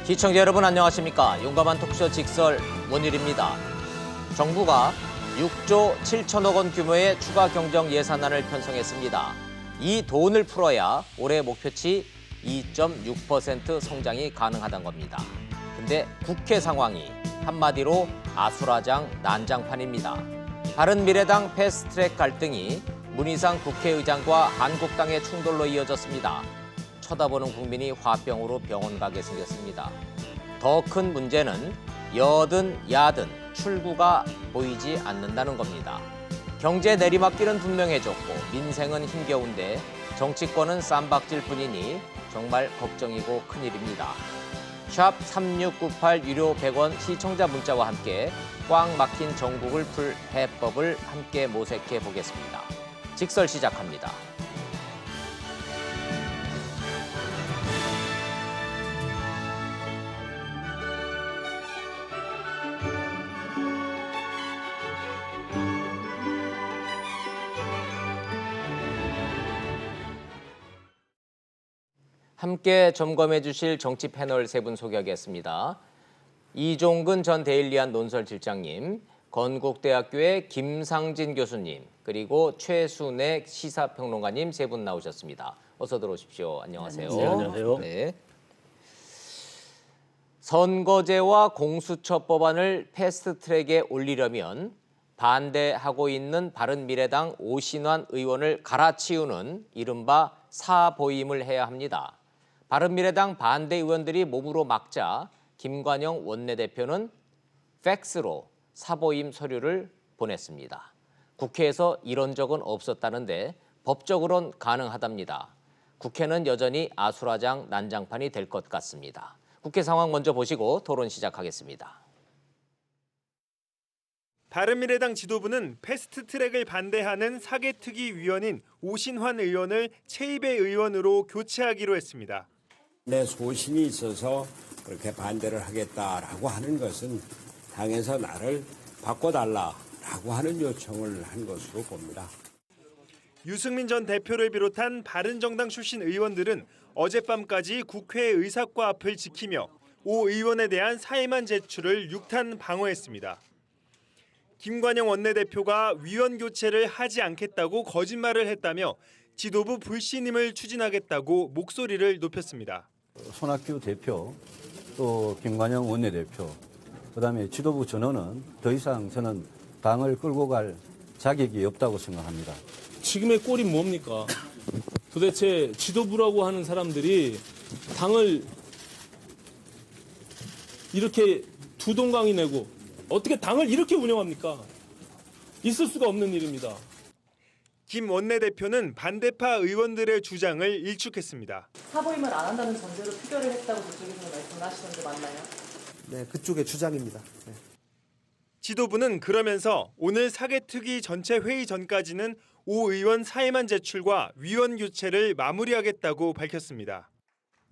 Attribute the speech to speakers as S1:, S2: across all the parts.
S1: 시청자 여러분 안녕하십니까. 용감한 토크쇼 직설 원일입니다. 정부가 6조 7천억 원 규모의 추가 경정 예산안을 편성했습니다. 이 돈을 풀어야 올해 목표치 2.6% 성장이 가능하다는 겁니다. 근데 국회 상황이 한마디로 아수라장 난장판입니다. 바른미래당 패스트트랙 갈등이 문희상 국회의장과 한국당의 충돌로 이어졌습니다. 쳐다보는 국민이 화병으로 병원 가게 생겼습니다. 더 큰 문제는 여든 야든 출구가 보이지 않는다는 겁니다. 경제 내리막길은 분명해졌고 민생은 힘겨운데 정치권은 쌈박질 뿐이니 정말 걱정이고 큰일입니다. 샵 3698 유료 100원 시청자 문자와 함께 꽉 막힌 전국을 풀 해법을 함께 모색해 보겠습니다. 직설 시작합니다. 함께 점검해 주실 정치 패널 세 분 소개하겠습니다. 이종근 전 데일리안 논설실장님, 건국대학교의 김상진 교수님, 그리고 최순애 시사평론가님 세 분 나오셨습니다. 어서 들어오십시오. 안녕하세요.
S2: 네, 안녕하세요.
S1: 네. 선거제와 공수처 법안을 패스트트랙에 올리려면 반대하고 있는 바른미래당 오신환 의원을 갈아치우는 이른바 사보임을 해야 합니다. 바른미래당 반대 의원들이 몸으로 막자 김관영 원내대표는 팩스로 사보임 서류를 보냈습니다. 국회에서 이런 적은 없었다는데 법적으론 가능하답니다. 국회는 여전히 아수라장 난장판이 될 것 같습니다. 국회 상황 먼저 보시고 토론 시작하겠습니다.
S3: 바른미래당 지도부는 패스트트랙을 반대하는 사개특위 위원인 오신환 의원을 최입의 의원으로 교체하기로 했습니다.
S4: 내 소신이 있어서 그렇게 반대를 하겠다라고 하는 것은 당에서 나를 바꿔달라라고 하는 요청을 한 것으로 봅니다.
S3: 유승민 전 대표를 비롯한 바른정당 출신 의원들은 어젯밤까지 국회 의사과 앞을 지키며 오 의원에 대한 사의만 제출을 육탄 방어했습니다. 김관영 원내대표가 위원 교체를 하지 않겠다고 거짓말을 했다며 지도부 불신임을 추진하겠다고 목소리를 높였습니다.
S2: 손학규 대표, 또 김관영 원내대표, 그다음에 지도부 전원은 더 이상 저는 당을 끌고 갈 자격이 없다고 생각합니다.
S5: 지금의 꼴이 뭡니까? 도대체 지도부라고 하는 사람들이 당을 이렇게 두 동강이 내고 어떻게 당을 이렇게 운영합니까? 있을 수가 없는 일입니다.
S3: 김 원내대표는 반대파 의원들의 주장을 일축했습니다.
S6: 사보임을 안 한다는 전제로 표결을 했다고 그쪽에서 말씀하시던데 맞나요?
S7: 네, 그쪽의 주장입니다. 네.
S3: 지도부는 그러면서 오늘 사개특위 전체 회의 전까지는 오 의원 사의만 제출과 위원 교체를 마무리하겠다고 밝혔습니다.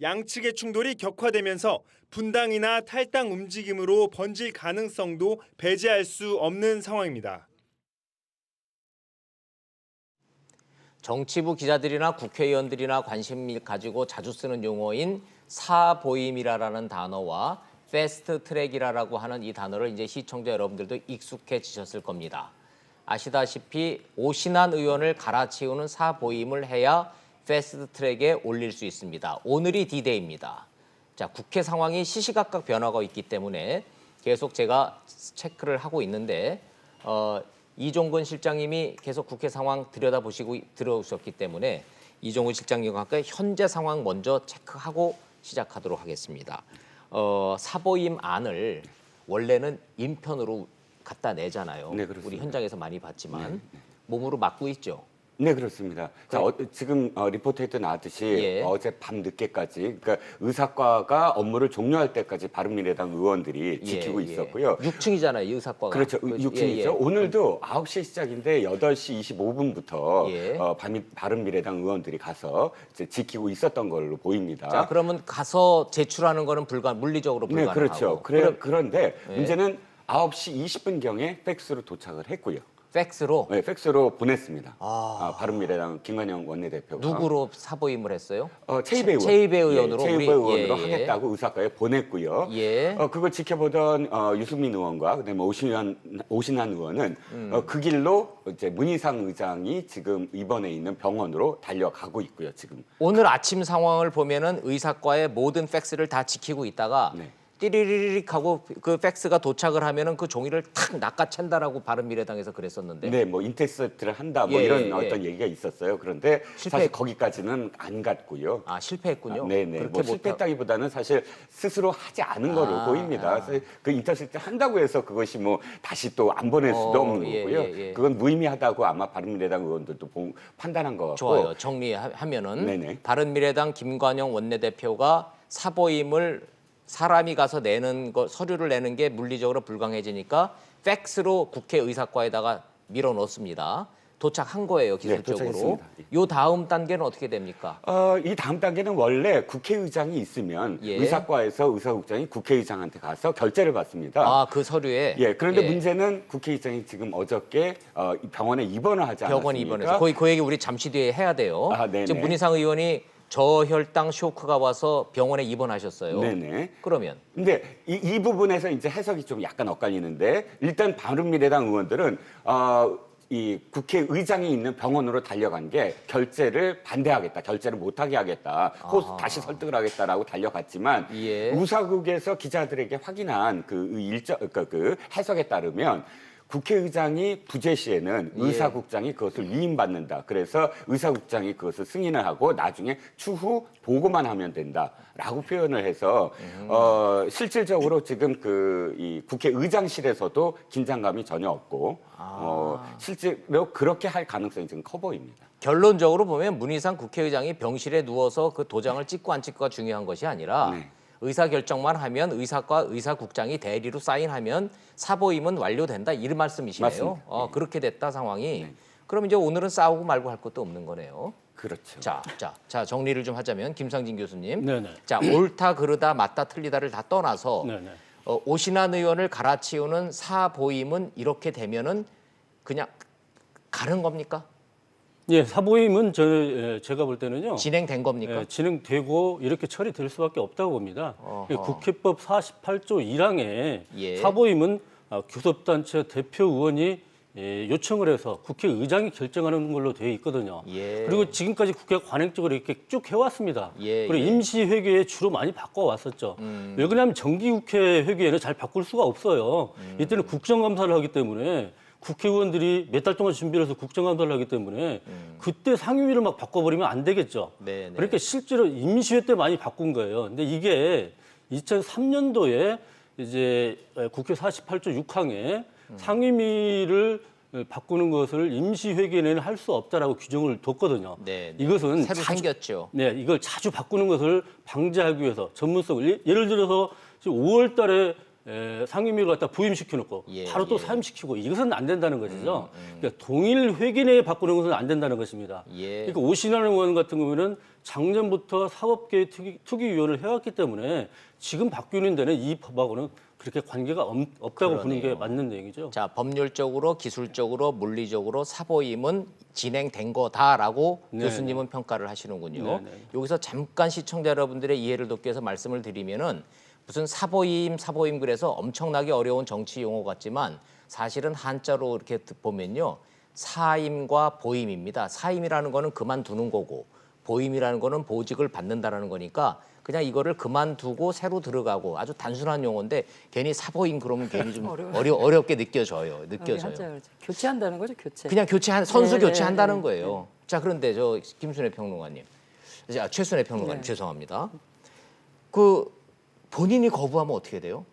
S3: 양측의 충돌이 격화되면서 분당이나 탈당 움직임으로 번질 가능성도 배제할 수 없는 상황입니다.
S1: 정치부 기자들이나 국회의원들이나 관심 가지고 자주 쓰는 용어인 사보임이라는 단어와 패스트트랙이라고 하는 이 단어를 이제 시청자 여러분들도 익숙해지셨을 겁니다. 아시다시피 오신환 의원을 갈아치우는 사보임을 해야 패스트트랙에 올릴 수 있습니다. 오늘이 D-Day입니다. 자, 국회 상황이 시시각각 변화가 있기 때문에 계속 제가 체크를 하고 있는데 이종근 실장님이 계속 국회 상황 들여다보시고 들어오셨기 때문에 이종근 실장님과 함께 현재 상황 먼저 체크하고 시작하도록 하겠습니다. 사보임 안을 원래는 인편으로 갖다 내잖아요.
S8: 네, 그렇습니다.
S1: 우리 현장에서 많이 봤지만 몸으로 막고 있죠.
S8: 네, 그렇습니다. 자, 지금 리포트에도 나왔듯이
S1: 예.
S8: 어제 밤 늦게까지, 그러니까 의사과가 업무를 종료할 때까지 바른미래당 의원들이 지키고 있었고요.
S1: 6층이잖아요, 의사과가.
S8: 그렇죠. 6층이죠.
S1: 예, 예.
S8: 오늘도 9시 시작인데 8시 25분부터
S1: 예.
S8: 바른미래당 의원들이 가서 이제 지키고 있었던 걸로 보입니다.
S1: 자, 그러면 가서 제출하는 거는 물리적으로
S8: 네,
S1: 불가능하고.
S8: 그렇죠. 그런데 문제는 9시 20분경에 팩스로 도착을 했고요.
S1: 팩스로
S8: 네, 팩스로 보냈습니다. 바른미래당 김관영 원내대표가
S1: 누구로 사보임을 했어요?
S8: 최이배 의원.
S1: 최이배 의원으로
S8: 최이배
S1: 우리-
S8: 의원으로
S1: 예, 예.
S8: 하겠다고 의사과에 보냈고요.
S1: 예.
S8: 그걸 지켜보던 유승민 의원과 그다음에 오신환 의원은 그 길로 이제 문희상 의장이 지금 입원해 있는 병원으로 달려가고 있고요. 지금.
S1: 오늘 아침 상황을 보면은 의사과의 모든 팩스를 다 지키고 있다가
S8: 네.
S1: 띠리리릭 하고 그 팩스가 도착을 하면은 그 종이를 탁 낚아챈다라고 바른미래당에서 그랬었는데
S8: 네, 뭐 인터셉트를 한다 뭐
S1: 예,
S8: 이런
S1: 예.
S8: 어떤 얘기가 있었어요. 그런데
S1: 실패-
S8: 사실 거기까지는 안 갔고요.
S1: 실패했군요.
S8: 네네.
S1: 그렇게
S8: 뭐
S1: 못하-
S8: 실패했다기보다는 사실 스스로 하지 않은 거로 보입니다. 그래서 그 인터셉트 한다고 해서 그것이 뭐 다시 또 안 보낼 수도 없는
S1: 예,
S8: 거고요.
S1: 예, 예.
S8: 그건 무의미하다고 아마 바른미래당 의원들도 판단한 것 같고.
S1: 좋아요. 정리하면은
S8: 네네.
S1: 바른미래당 김관영 원내대표가 사보임을 사람이 가서 내는 거 서류를 내는 게 물리적으로 불가능해지니까 팩스로 국회의사과에다가 밀어넣습니다. 도착한 거예요, 기술적으로.
S8: 도착했습니다.
S1: 요 다음 단계는 어떻게 됩니까?
S8: 이 다음 단계는 원래 국회의장이 있으면
S1: 예.
S8: 의사과에서 의사국장이 국회의장한테 가서 결재를 받습니다.
S1: 그 서류에.
S8: 예, 그런데
S1: 예.
S8: 문제는 국회의장이 지금 어저께 이 병원에 입원을 하지 않았습니까?
S1: 병원 입원해서 그 얘기 우리 잠시 뒤에 해야 돼요.
S8: 네네.
S1: 지금 문희상 의원이 저혈당 쇼크가 와서 병원에 입원하셨어요.
S8: 네네.
S1: 그러면
S8: 근데 이 부분에서 이제 해석이 좀 약간 엇갈리는데 일단 바른미래당 의원들은 이 국회의장이 있는 병원으로 달려간 게 결재를 반대하겠다, 결재를 못하게 하겠다, 다시 설득을 하겠다라고 달려갔지만
S1: 예.
S8: 우사국에서 기자들에게 확인한 그 해석에 따르면 국회의장이 부재 시에는
S1: 예.
S8: 의사국장이 그것을 위임받는다. 그래서 의사국장이 그것을 승인을 하고 나중에 추후 보고만 하면 된다라고 표현을 해서 실질적으로 지금 이 국회의장실에서도 긴장감이 전혀 없고 실제로 그렇게 할 가능성이 지금 커 보입니다.
S1: 결론적으로 보면 문희상 국회의장이 병실에 누워서 그 도장을 찍고 안 찍고가 중요한 것이 아니라
S8: 네.
S1: 의사결정만 하면 의사과 의사국장이 대리로 사인하면 사보임은 완료된다 이런 말씀이시네요.
S8: 맞습니다.
S1: 그렇게 됐다 상황이. 그럼 이제 오늘은 싸우고 말고 할 것도 없는 거네요.
S8: 그렇죠.
S1: 자 정리를 좀 하자면 김상진 교수님.
S5: 네네.
S1: 자 옳다 그르다 맞다 틀리다를 다 떠나서
S5: 네네.
S1: 오신환 의원을 갈아치우는 사보임은 이렇게 되면은 그냥 가는 겁니까?
S5: 예, 사보임은 제가 볼 때는요.
S1: 진행된 겁니까?
S5: 예, 진행되고 이렇게 처리될 수밖에 없다고 봅니다.
S1: 어허.
S5: 국회법 48조 1항에
S1: 예.
S5: 사보임은 교섭단체 대표 의원이 요청을 해서 국회의장이 결정하는 걸로 되어 있거든요.
S1: 예.
S5: 그리고 지금까지 국회가 관행적으로 이렇게 쭉 해왔습니다.
S1: 예,
S5: 그리고
S1: 예.
S5: 임시회계에 주로 많이 바꿔왔었죠. 왜 그러냐면 정기국회 회계에는 잘 바꿀 수가 없어요. 이때는 국정감사를 하기 때문에 국회의원들이 몇 달 동안 준비를 해서 국정감사를 하기 때문에 그때 상임위를 막 바꿔버리면 안 되겠죠.
S1: 네, 네.
S5: 그러니까 실제로 임시회 때 많이 바꾼 거예요. 근데 이게 2003년도에 이제 국회 48조 6항에 상임위를 바꾸는 것을 임시회계 내에는 할 수 없다라고 규정을 뒀거든요.
S1: 네, 네.
S5: 이것은
S1: 새로 생겼죠.
S5: 네, 이걸 자주 바꾸는 것을 방지하기 위해서 전문성을 예를 들어서 지금 5월 달에 상임위를 갖다 부임시켜놓고
S1: 예,
S5: 바로 또
S1: 예.
S5: 사임시키고 이것은 안 된다는 것이죠. 그러니까 동일 회기 내에 바꾸는 것은 안 된다는 것입니다.
S1: 예.
S5: 그러니까 오신환 의원 같은 경우에는 작년부터 사법계획 투기위원을 해왔기 때문에 지금 바뀌는 데는 이 법하고는 그렇게 관계가 없다고 보는 게
S1: 그러네요.
S5: 맞는 얘기죠.
S1: 자, 법률적으로, 기술적으로, 물리적으로 사보임은 진행된 거다라고
S5: 네,
S1: 교수님은 평가를 하시는군요.
S5: 네, 네.
S1: 여기서 잠깐 시청자 여러분들의 이해를 돕기 위해서 말씀을 드리면은 무슨 사보임 그래서 엄청나게 어려운 정치 용어 같지만 사실은 한자로 이렇게 보면요. 사임과 보임입니다. 사임이라는 거는 그만두는 거고 보임이라는 거는 보직을 받는다라는 거니까 그냥 이거를 그만두고 새로 들어가고 아주 단순한 용어인데 괜히 사보임 그러면 괜히 좀 어렵게 느껴져요.
S6: 한자를 교체한다는 거죠, 교체.
S1: 그냥 선수
S6: 네,
S1: 교체한다는
S6: 네,
S1: 거예요. 자, 그런데 저 김순애 평론가님. 최순애 평론가님
S6: 네.
S1: 죄송합니다. 그 본인이 거부하면 어떻게 돼요?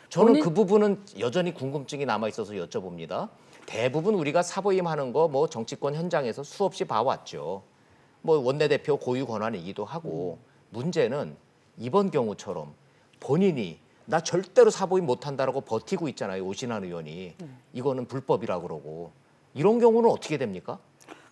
S1: 저는 그 부분은 여전히 궁금증이 남아 있어서 여쭤봅니다. 대부분 우리가 사보임 하는 거 뭐 정치권 현장에서 수없이 봐왔죠. 뭐 원내대표 고유 권한이기도 하고 문제는 이번 경우처럼 본인이 나 절대로 사보임 못한다라고 버티고 있잖아요. 오신환 의원이. 이거는 불법이라고 그러고. 이런 경우는 어떻게 됩니까?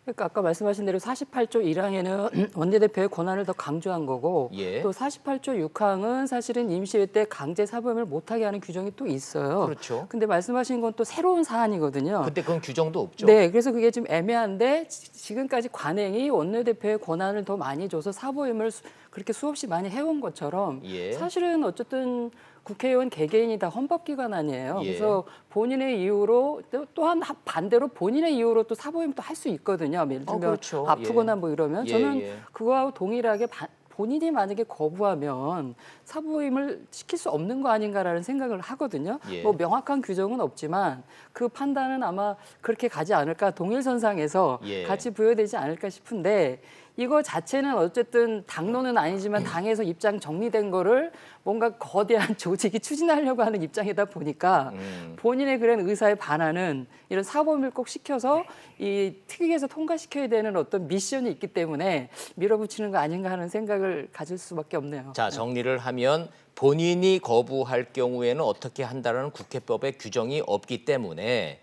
S6: 그러니까 아까 말씀하신 대로 48조 1항에는 원내대표의 권한을 더 강조한 거고
S1: 예.
S6: 또 48조 6항은 사실은 임시회 때 강제 사보임을 못하게 하는 규정이 또 있어요.
S1: 그렇죠.
S6: 근데 말씀하신 건 또 새로운 사안이거든요.
S1: 근데 그건 규정도 없죠.
S6: 네, 그래서 그게 좀 애매한데 지금까지 관행이 원내대표의 권한을 더 많이 줘서 사보임을 그렇게 수없이 많이 해온 것처럼
S1: 예.
S6: 사실은 어쨌든 국회의원 개개인이 다 헌법기관 아니에요.
S1: 예.
S6: 그래서 본인의 이유로 또한 반대로 본인의 이유로 또 사보임 또 할 수 있거든요. 예를 들면
S1: 그렇죠.
S6: 아프거나
S1: 예.
S6: 뭐 이러면
S1: 예,
S6: 저는
S1: 예.
S6: 그거하고 동일하게 본인이 만약에 거부하면 사보임을 시킬 수 없는 거 아닌가라는 생각을 하거든요.
S1: 예.
S6: 뭐 명확한 규정은 없지만 그 판단은 아마 그렇게 가지 않을까 동일선상에서
S1: 예.
S6: 같이 부여되지 않을까 싶은데 이거 자체는 어쨌든 당론은 아니지만 당에서 입장 정리된 거를 뭔가 거대한 조직이 추진하려고 하는 입장이다 보니까 본인의 그런 의사에 반하는 이런 사보임을 꼭 시켜서 이 특위에서 통과시켜야 되는 어떤 미션이 있기 때문에 밀어붙이는 거 아닌가 하는 생각을 가질 수밖에 없네요.
S1: 자, 정리를 하면 본인이 거부할 경우에는 어떻게 한다는 국회법의 규정이 없기 때문에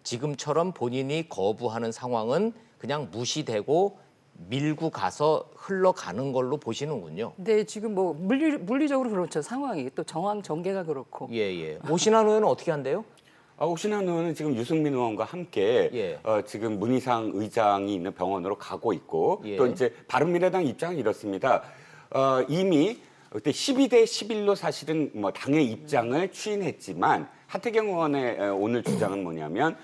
S1: 지금처럼 본인이 거부하는 상황은 그냥 무시되고 밀고 가서 흘러가는 걸로 보시는군요.
S6: 근데 지금 뭐 물리적으로 그렇죠. 상황이 또 정황 전개가 그렇고.
S1: 예. 오신환 의원은 어떻게 한대요?
S8: 옥신환 의원은 지금 유승민 의원과 함께
S1: 예.
S8: 지금 문희상 의장이 있는 병원으로 가고 있고
S1: 예.
S8: 또 이제 바른미래당 입장은 이렇습니다. 이미 그때 12대 11로 사실은 뭐 당의 입장을 추인했지만 하태경 의원의 오늘 주장은 뭐냐면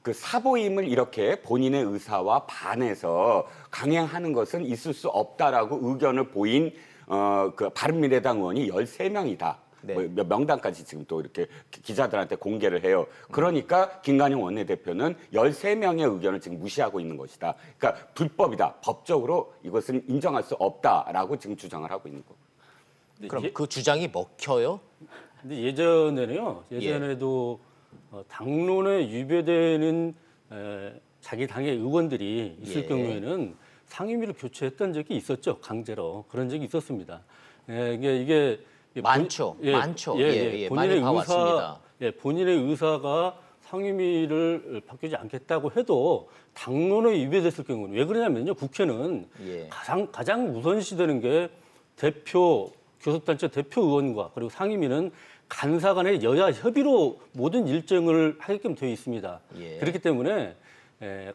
S8: 그 사보임을 이렇게 본인의 의사와 반해서 강행하는 것은 있을 수 없다라고 의견을 보인 그 바른미래당 의원이 13명이다.
S1: 네.
S8: 뭐 명단까지 지금 또 이렇게 기자들한테 공개를 해요. 그러니까 김관영 원내대표는 13명의 의견을 지금 무시하고 있는 것이다. 그러니까 불법이다. 법적으로 이것은 인정할 수 없다라고 지금 주장을 하고 있는 거예요.
S1: 그럼 그 주장이 먹혀요?
S5: 근데 예전에도 당론에 위배되는 자기 당의 의원들이 있을
S1: 예.
S5: 경우에는 상임위를 교체했던 적이 있었죠. 강제로 그런 적이 있었습니다. 이게
S1: 많죠. 많죠. 예. 많이 봐왔습니다.
S5: 본인의 의사가 상임위를 바뀌지 않겠다고 해도 당론에 위배됐을 경우는 왜 그러냐면요. 국회는
S1: 예.
S5: 가장 우선시되는 게 교섭단체 대표 의원과 그리고 상임위는 간사 간의 여야 협의로 모든 일정을 하게끔 되어 있습니다.
S1: 예.
S5: 그렇기 때문에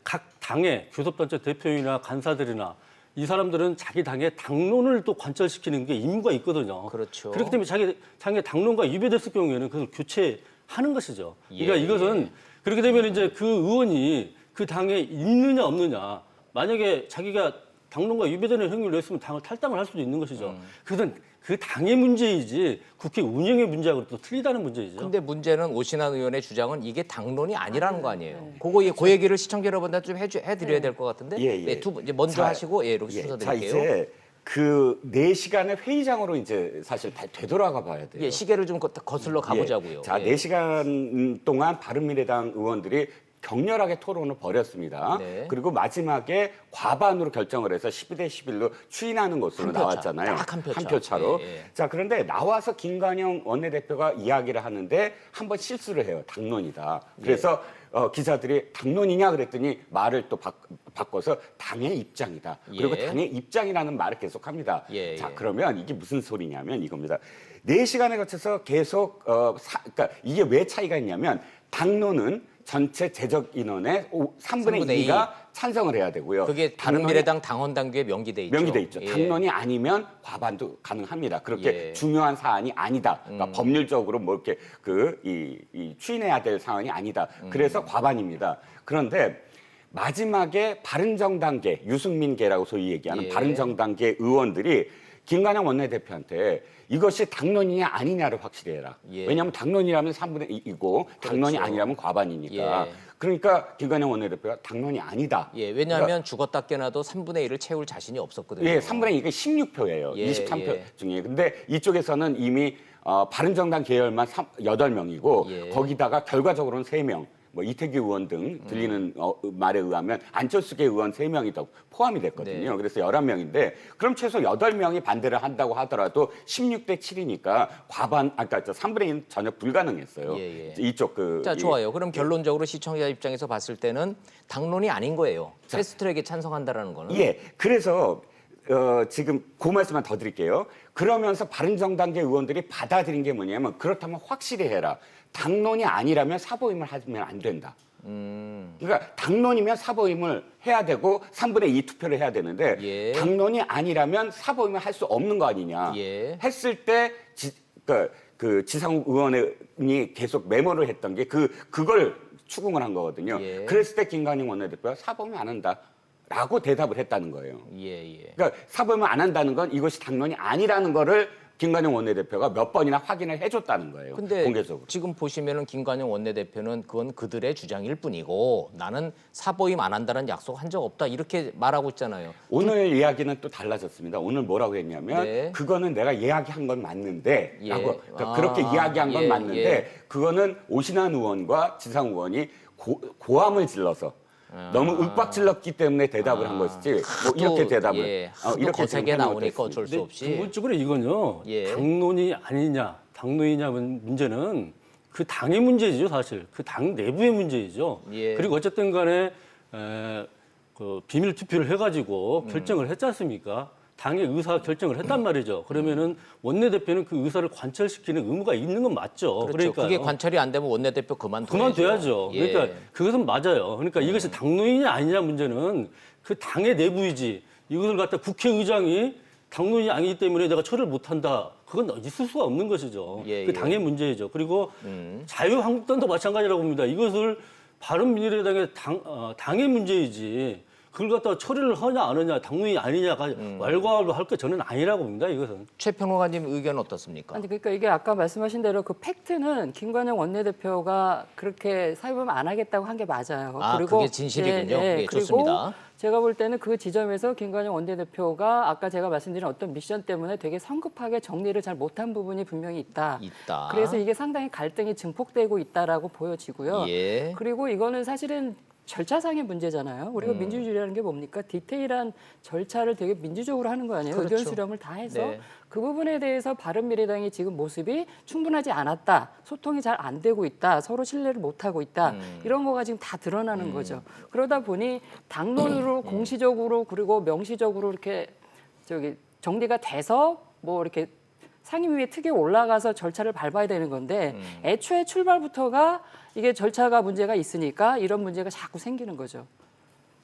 S5: 각 당의 교섭단체 대표이나 간사들이나 이 사람들은 자기 당의 당론을 또 관철시키는 게 임무가 있거든요.
S1: 그렇죠.
S5: 그렇기 때문에 자기 당의 당론과 위배됐을 경우에는 그걸 교체하는 것이죠. 그러니까
S1: 예.
S5: 이것은 그렇게 되면 이제 그 의원이 그 당에 있느냐 없느냐 만약에 자기가 당론과 위배되는 행위를 했으면 당을 탈당을 할 수도 있는 것이죠. 그것은 그 당의 문제이지 국회 운영의 문제하고 또 틀리다는 문제이죠.
S1: 근데 문제는 오신환 의원의 주장은 이게 당론이 아니라는 거 아니에요. 그 얘기를 시청자 여러분들한테 좀 해드려야 될 것 같은데.
S8: 예.
S1: 네, 이제 먼저
S8: 자,
S1: 하시고 이렇게 순서
S8: 자,
S1: 드릴게요.
S8: 이제 그 4시간의 회의장으로 이제 사실 되돌아가 봐야 돼요.
S1: 예, 시계를 좀 거슬러 가보자고요.
S8: 예. 자,
S1: 예.
S8: 4시간 동안 바른미래당 의원들이 격렬하게 토론을 벌였습니다.
S1: 네.
S8: 그리고 마지막에 과반으로 결정을 해서 12대 11로 추인하는 것으로
S1: 한 표 차,
S8: 나왔잖아요.
S1: 딱 한 표 차.
S8: 한 표 차로.
S1: 예.
S8: 자, 그런데 나와서 김관영 원내대표가 이야기를 하는데 한번 실수를 해요. 당론이다. 그래서 기자들이 당론이냐 그랬더니 말을 또 바꿔서 당의 입장이다. 그리고
S1: 예.
S8: 당의 입장이라는 말을 계속합니다.
S1: 예,
S8: 자,
S1: 예.
S8: 그러면 이게 무슨 소리냐면 이겁니다. 4시간에 거쳐서 계속 그러니까 이게 왜 차이가 있냐면 당론은 전체 제적 인원의 3분의 2가 찬성을 해야 되고요.
S1: 그게 바른미래당 당원 당규에 명기돼 있죠.
S8: 명기돼 있죠.
S1: 예.
S8: 당론이 아니면 과반도 가능합니다. 그렇게
S1: 예.
S8: 중요한 사안이 아니다. 그러니까 법률적으로 뭐 이렇게 이 추인해야 될 사안이 아니다. 그래서 과반입니다. 그런데 마지막에 바른정당계, 유승민계라고 소위 얘기하는
S1: 예.
S8: 바른정당계 의원들이 김관영 원내대표한테 이것이 당론이냐 아니냐를 확실히 해라.
S1: 예.
S8: 왜냐하면 당론이라면 3분의 2이고 당론이
S1: 그렇죠.
S8: 아니라면 과반이니까.
S1: 예.
S8: 그러니까 김관영 원내대표가 당론이 아니다.
S1: 예, 왜냐하면 죽었다 깨나도 3분의 1을 채울 자신이 없었거든요.
S8: 예, 3분의 2가 16표예요.
S1: 예,
S8: 23표
S1: 예.
S8: 중에. 근데 이쪽에서는 이미 바른정당 계열만 8명이고
S1: 예.
S8: 거기다가 결과적으로는 3명. 뭐 이태규 의원 등 들리는 말에 의하면 안철수계 의원 3명이 더 포함이 됐거든요.
S1: 네.
S8: 그래서 11명인데 그럼 최소 8명이 반대를 한다고 하더라도 16대 7이니까 과반 아까 저 3분의 1은 전혀 불가능했어요.
S1: 예, 예.
S8: 이쪽 그
S1: 자, 좋아요. 그럼 결론적으로 시청자 입장에서 봤을 때는 당론이 아닌 거예요. 패스트트랙에 찬성한다라는 거는.
S8: 예. 그래서 지금 그 말씀만 더 드릴게요. 그러면서 바른정당계 의원들이 받아들인 게 뭐냐면 그렇다면 확실히 해라. 당론이 아니라면 사보임을 하면 안 된다. 그러니까 당론이면 사보임을 해야 되고 3분의 2 투표를 해야 되는데
S1: 예.
S8: 당론이 아니라면 사보임을 할 수 없는 거 아니냐.
S1: 예.
S8: 했을 때 그 지상욱 의원이 계속 메모를 했던 게 그걸 추궁을 한 거거든요.
S1: 예.
S8: 그랬을 때 김관영 원내대표가 사보임 안 한다. 라고 대답을 했다는 거예요.
S1: 예, 예.
S8: 그러니까 사보임을 안 한다는 건 이것이 당론이 아니라는 거를 김관영 원내대표가 몇 번이나 확인을 해줬다는 거예요.
S1: 근데
S8: 공개적으로.
S1: 지금 보시면은 김관영 원내대표는 그건 그들의 주장일 뿐이고 나는 사보임 안 한다는 약속 한 적 없다 이렇게 말하고 있잖아요.
S8: 오늘 이야기는 또 달라졌습니다. 오늘 뭐라고 했냐면
S1: 네.
S8: 그거는 내가 이야기한 건 맞는데
S1: 예.
S8: 라고 그러니까
S1: 아,
S8: 그렇게 이야기한 건
S1: 예,
S8: 맞는데
S1: 예.
S8: 그거는 오신환 의원과 지상 의원이 고함을 질러서 너무 윽박질렀기 때문에 대답을 한 것이지 뭐 이렇게 대답을
S1: 예, 하도
S8: 이렇게
S1: 거세게
S8: 생각하는
S1: 나오니까
S8: 것도
S1: 어쩔 수
S5: 근데
S1: 없이.
S5: 기본적으로 이건요.
S1: 예.
S5: 당론이 아니냐, 당론이냐 문제는 그 당의 문제죠, 사실. 그 당 내부의 문제이죠.
S1: 예.
S5: 그리고 어쨌든 간에 그 비밀 투표를 해가지고 결정을 했지 않습니까? 당의 의사 결정을 했단 말이죠. 그러면은 원내대표는 그 의사를 관철시키는 의무가 있는 건 맞죠.
S1: 그렇죠.
S5: 그러니까
S1: 그게 관철이 안 되면 원내대표 그만둬야죠.
S5: 그만둬야죠.
S1: 예.
S5: 그러니까 그것은 맞아요. 그러니까 이것이 당론이냐 아니냐 문제는 그 당의 내부이지. 이것을 갖다 국회의장이 당론이 아니기 때문에 내가 처리를 못한다. 그건 있을 수가 없는 것이죠.
S1: 예,
S5: 그
S1: 예.
S5: 당의 문제이죠. 그리고 자유한국당도 마찬가지라고 봅니다. 이것을 바른미래당의 당의 문제이지. 그걸 갖다가 처리를 하냐 안 하냐, 당론이 아니냐가 왈가왈부 할 게 저는 아니라고 봅니다. 이것은.
S1: 최 평론가님 의견 어떻습니까?
S6: 아니 그러니까 이게 아까 말씀하신 대로 그 팩트는 김관영 원내대표가 그렇게 사유범 안 하겠다고 한 게 맞아요.
S1: 아, 그게 진실이군요. 예,
S6: 그리고
S1: 좋습니다.
S6: 제가 볼 때는 그 지점에서 김관영 원내대표가 아까 제가 말씀드린 어떤 미션 때문에 되게 성급하게 정리를 잘 못한 부분이 분명히 있다. 그래서 이게 상당히 갈등이 증폭되고 있다라고 보여지고요.
S1: 예.
S6: 그리고 이거는 사실은 절차상의 문제잖아요. 우리가 민주주의라는 게 뭡니까? 디테일한 절차를 되게 민주적으로 하는 거 아니에요?
S1: 그렇죠.
S6: 의견 수렴을 다 해서
S1: 네.
S6: 그 부분에 대해서 바른미래당이 지금 모습이 충분하지 않았다. 소통이 잘 안 되고 있다. 서로 신뢰를 못하고 있다. 이런 거가 지금 다 드러나는 거죠. 그러다 보니 당론으로 공시적으로 그리고 명시적으로 이렇게 정리가 돼서 뭐 이렇게 상임위에 특위에 올라가서 절차를 밟아야 되는 건데 애초에 출발부터가 이게 절차가 문제가 있으니까 이런 문제가 자꾸 생기는 거죠.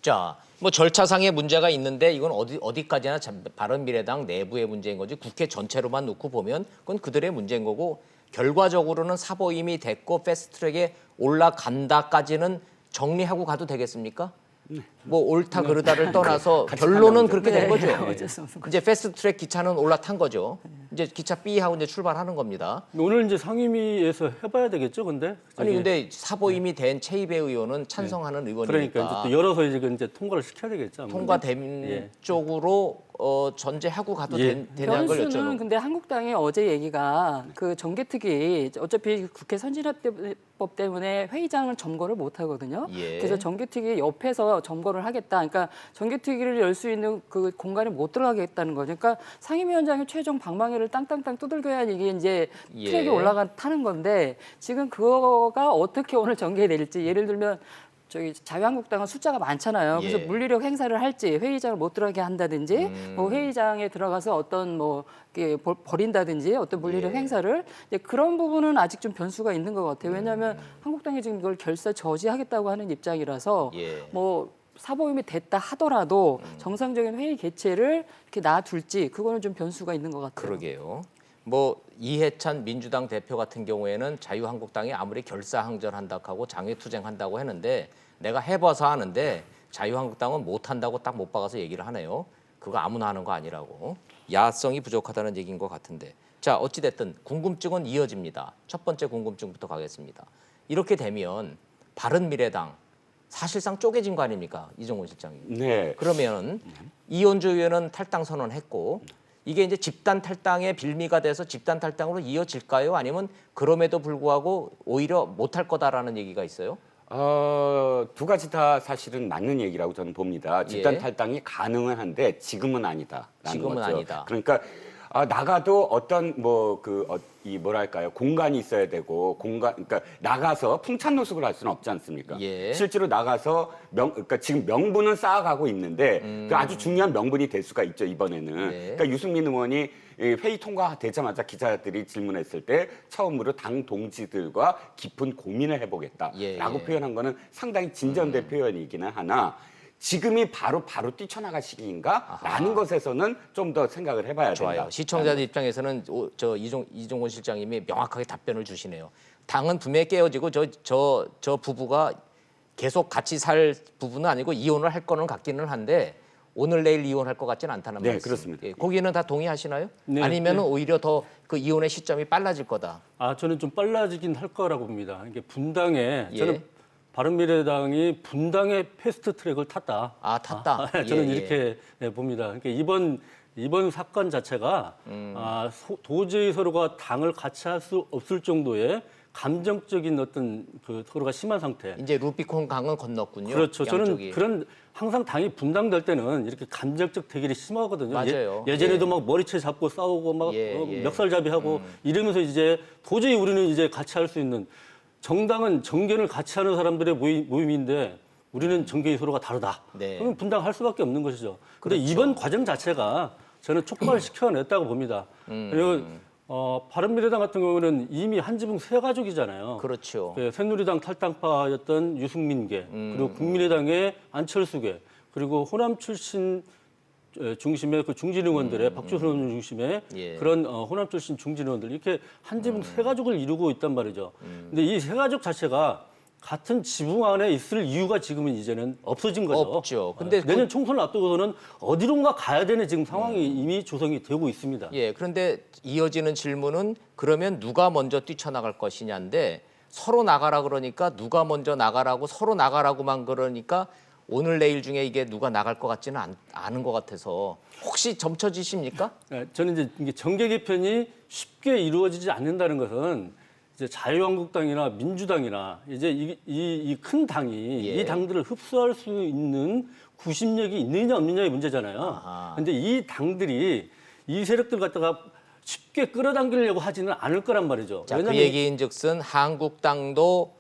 S1: 자, 뭐 절차상의 문제가 있는데 이건 어디까지나 바른미래당 내부의 문제인 거지 국회 전체로만 놓고 보면 그건 그들의 문제인 거고 결과적으로는 사보임이 됐고 패스트트랙에 올라간다까지는 정리하고 가도 되겠습니까? 뭐 옳다 그르다를 떠나서 결론은 그렇게 된 거죠.
S6: 어쩔 수 없는 거죠.
S1: 이제 패스트트랙 기차는 올라탄 거죠. 이제 기차 B 하고 이제 출발하는 겁니다.
S5: 오늘 이제 상임위에서 해봐야 되겠죠, 근데?
S1: 아니 근데 사보임이 된 최이배 의원은 찬성하는 의원이니까
S5: 그러니까 이제 또 열어서 이제 통과를 시켜야 되겠죠. 아무래도.
S1: 통과된
S5: 예.
S1: 쪽으로 전제하고 가도
S5: 예.
S1: 되냐는 걸
S6: 변수는
S1: 여쭤는.
S6: 근데 한국당의 어제 얘기가 그 정개특위 어차피 국회 선진화법 때문에 회의장을 점거를 못 하거든요.
S1: 예.
S6: 그래서 정개특위 옆에서 점거를 하겠다. 그러니까 정개특위를 열 수 있는 그 공간에 못 들어가겠다는 거죠. 그러니까 상임위원장이 최종 방망이를 땅땅땅 두들겨야 이게 이제
S1: 예.
S6: 트랙에 올라가는 건데 지금 그거가 어떻게 오늘 전개될지 예를 들면 자유한국당은 숫자가 많잖아요. 그래서
S1: 예.
S6: 물리력 행사를 할지 회의장을 못 들어가게 한다든지 뭐 회의장에 들어가서 어떤 뭐 이렇게 버린다든지 어떤 물리력
S1: 예.
S6: 행사를 이제 그런 부분은 아직 좀 변수가 있는 것 같아요. 왜냐하면 한국당이 지금 이걸 결사 저지하겠다고 하는 입장이라서
S1: 예.
S6: 뭐 사보임이 됐다 하더라도 정상적인 회의 개최를 이렇게 놔둘지 그거는 좀 변수가 있는 것 같아요.
S1: 그러게요. 뭐 이해찬 민주당 대표 같은 경우에는 자유한국당이 아무리 결사항전한다고 하고 장외투쟁한다고 했는데 내가 해봐서 하는데 자유한국당은 못한다고 딱 못 박아서 얘기를 하네요. 그거 아무나 하는 거 아니라고. 야성이 부족하다는 얘기인 것 같은데. 자, 어찌됐든 궁금증은 이어집니다. 첫 번째 궁금증부터 가겠습니다. 이렇게 되면 바른미래당 사실상 쪼개진 거 아닙니까? 이종훈 실장이.
S8: 네.
S1: 그러면 이현주 의원은 탈당 선언했고 이게 이제 집단 탈당의 빌미가 돼서 집단 탈당으로 이어질까요? 아니면 그럼에도 불구하고 오히려 못할 거다라는 얘기가 있어요?
S8: 두 가지 다 사실은 맞는 얘기라고 저는 봅니다. 집단
S1: 예.
S8: 탈당이 가능은 한데 지금은 아니다라는
S1: 지금은
S8: 거죠.
S1: 아니다.
S8: 그러니까 나가도 어떤 이 뭐랄까요 공간이 있어야 되고 그러니까 나가서 풍찬노숙을 할 수는 없지 않습니까?
S1: 예.
S8: 실제로 나가서 그러니까 지금 명분은 쌓아가고 있는데 그 아주 중요한 명분이 될 수가 있죠 이번에는.
S1: 네.
S8: 그러니까 유승민 의원이 회의 통과되자마자 기자들이 질문했을 때 처음으로 당 동지들과 깊은 고민을 해보겠다라고
S1: 예.
S8: 표현한 거는 상당히 진전된 표현이기는 하나. 지금이 바로 뛰쳐나갈 시기인가라는 것에서는 좀 더 생각을 해봐야 된다.
S1: 좋아요. 시청자들 입장에서는 이종곤 실장님이 명확하게 답변을 주시네요. 당은 분명히 깨어지고 저 부부가 계속 같이 살 부부는 아니고 이혼을 할 거는 같기는 한데 오늘 내일 이혼할 것 같지는 않다는
S8: 네,
S1: 말씀.
S8: 그렇습니다.
S1: 예, 거기는 다 동의하시나요?
S5: 네,
S1: 아니면
S5: 네.
S1: 오히려 더 그 이혼의 시점이 빨라질 거다.
S5: 저는 좀 빨라지긴 할 거라고 봅니다. 이게 분당에
S1: 예.
S5: 저는 바른미래당이 분당의 패스트 트랙을 탔다.
S1: 탔다.
S5: 저는
S1: 예,
S5: 이렇게 봅니다. 그러니까 이번 사건 자체가 도저히 서로가 당을 같이 할 수 없을 정도의 감정적인 어떤 서로가 심한 상태.
S1: 이제 루비콘 강은 건넜군요.
S5: 그렇죠.
S1: 양쪽이.
S5: 저는 항상 당이 분당될 때는 이렇게 감정적 대결이 심하거든요.
S1: 맞아요.
S5: 예전에도
S1: 예.
S5: 막 머리채 잡고 싸우고 막
S1: 예.
S5: 멱살잡이하고 이러면서 이제 도저히 우리는 이제 같이 할 수 있는 정당은 정견을 같이 하는 사람들의 모임인데 우리는 정견이 서로가 다르다.
S1: 네.
S5: 그러면 분당할 수밖에 없는 것이죠. 그런데
S1: 그렇죠.
S5: 이번 과정 자체가 저는 촉발시켜냈다고 봅니다. 그리고 바른미래당 같은 경우는 이미 한 지붕 세 가족이잖아요.
S1: 그렇죠.
S5: 새누리당 탈당파였던 유승민계, 그리고 국민의당의 안철수계, 그리고 호남 출신 중심의 그 중진 의원들의 박주선 의원 중심의
S1: 예.
S5: 그런 호남 출신 중진 의원들 이렇게 한 지붕 세 가족을 이루고 있단 말이죠. 근데 이 세 가족 자체가 같은 지붕 안에 있을 이유가 지금은 이제는 없어진 거죠.
S1: 없죠. 근데
S5: 내년 총선을 앞두고서는 어디론가 가야 되는 지금 상황이 이미 조성이 되고 있습니다.
S1: 예, 그런데 이어지는 질문은 그러면 누가 먼저 뛰쳐나갈 것이냐인데 서로 나가라 그러니까 누가 먼저 나가라고 서로 나가라고만 그러니까 오늘 내일 중에 이게 누가 나갈 것 같지는 않은 것 같아서 혹시 점쳐지십니까?
S5: 저는 이제 이게 정계 개편이 쉽게 이루어지지 않는다는 것은 이제 자유한국당이나 민주당이나 이제 이 큰 당이
S1: 예.
S5: 이 당들을 흡수할 수 있는 구심력이 있느냐 없느냐의 문제잖아요. 그런데 이 당들이 이 세력들 갖다가 쉽게 끌어당기려고 하지는 않을 거란 말이죠.
S1: 자, 그 얘기인즉슨 한국당도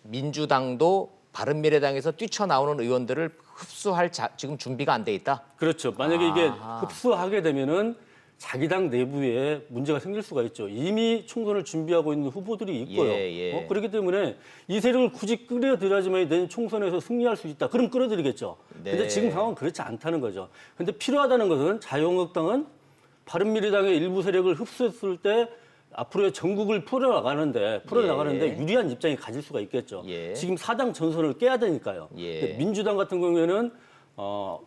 S1: 민주당도 바른미래당에서 뛰쳐나오는 의원들을 흡수할 지금 준비가 안 돼 있다.
S5: 그렇죠. 만약에 이게 흡수하게 되면은 자기 당 내부에 문제가 생길 수가 있죠. 이미 총선을 준비하고 있는 후보들이 있고요.
S1: 예.
S5: 그렇기 때문에 이 세력을 굳이 끌어들여야지만 내년 총선에서 승리할 수 있다. 그럼 끌어들이겠죠. 그런데
S1: 네.
S5: 지금 상황은 그렇지 않다는 거죠. 그런데 필요하다는 것은 자유한국당은 바른미래당의 일부 세력을 흡수했을 때 앞으로의 전국을 풀어나가는데 유리한 입장이 가질 수가 있겠죠.
S1: 예.
S5: 지금 사당 전선을 깨야 되니까요.
S1: 예.
S5: 근데 민주당 같은 경우에는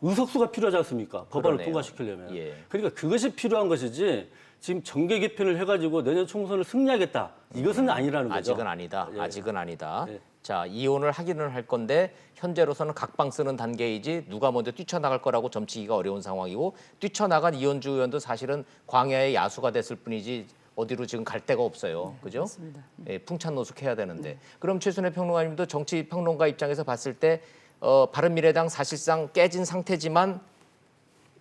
S5: 의석수가 필요하지 않습니까? 법안을
S1: 그러네요.
S5: 통과시키려면.
S1: 예.
S5: 그러니까 그것이 필요한 것이지 지금 정계 개편을 해가지고 내년 총선을 승리하겠다. 이것은 아니라는 거죠.
S1: 아직은 아니다.
S5: 예.
S1: 아직은 아니다.
S5: 예.
S1: 자, 이혼을 하기는 할 건데 현재로서는 각방 쓰는 단계이지 누가 먼저 뛰쳐나갈 거라고 점치기가 어려운 상황이고 뛰쳐나간 이현주 의원도 사실은 광야의 야수가 됐을 뿐이지 어디로 지금 갈 데가 없어요. 그죠?
S6: 맞습니다.
S1: 예, 풍찬노숙해야 되는데. 그럼 최순애 평론가님도 정치 평론가 입장에서 봤을 때 바른미래당 사실상 깨진 상태지만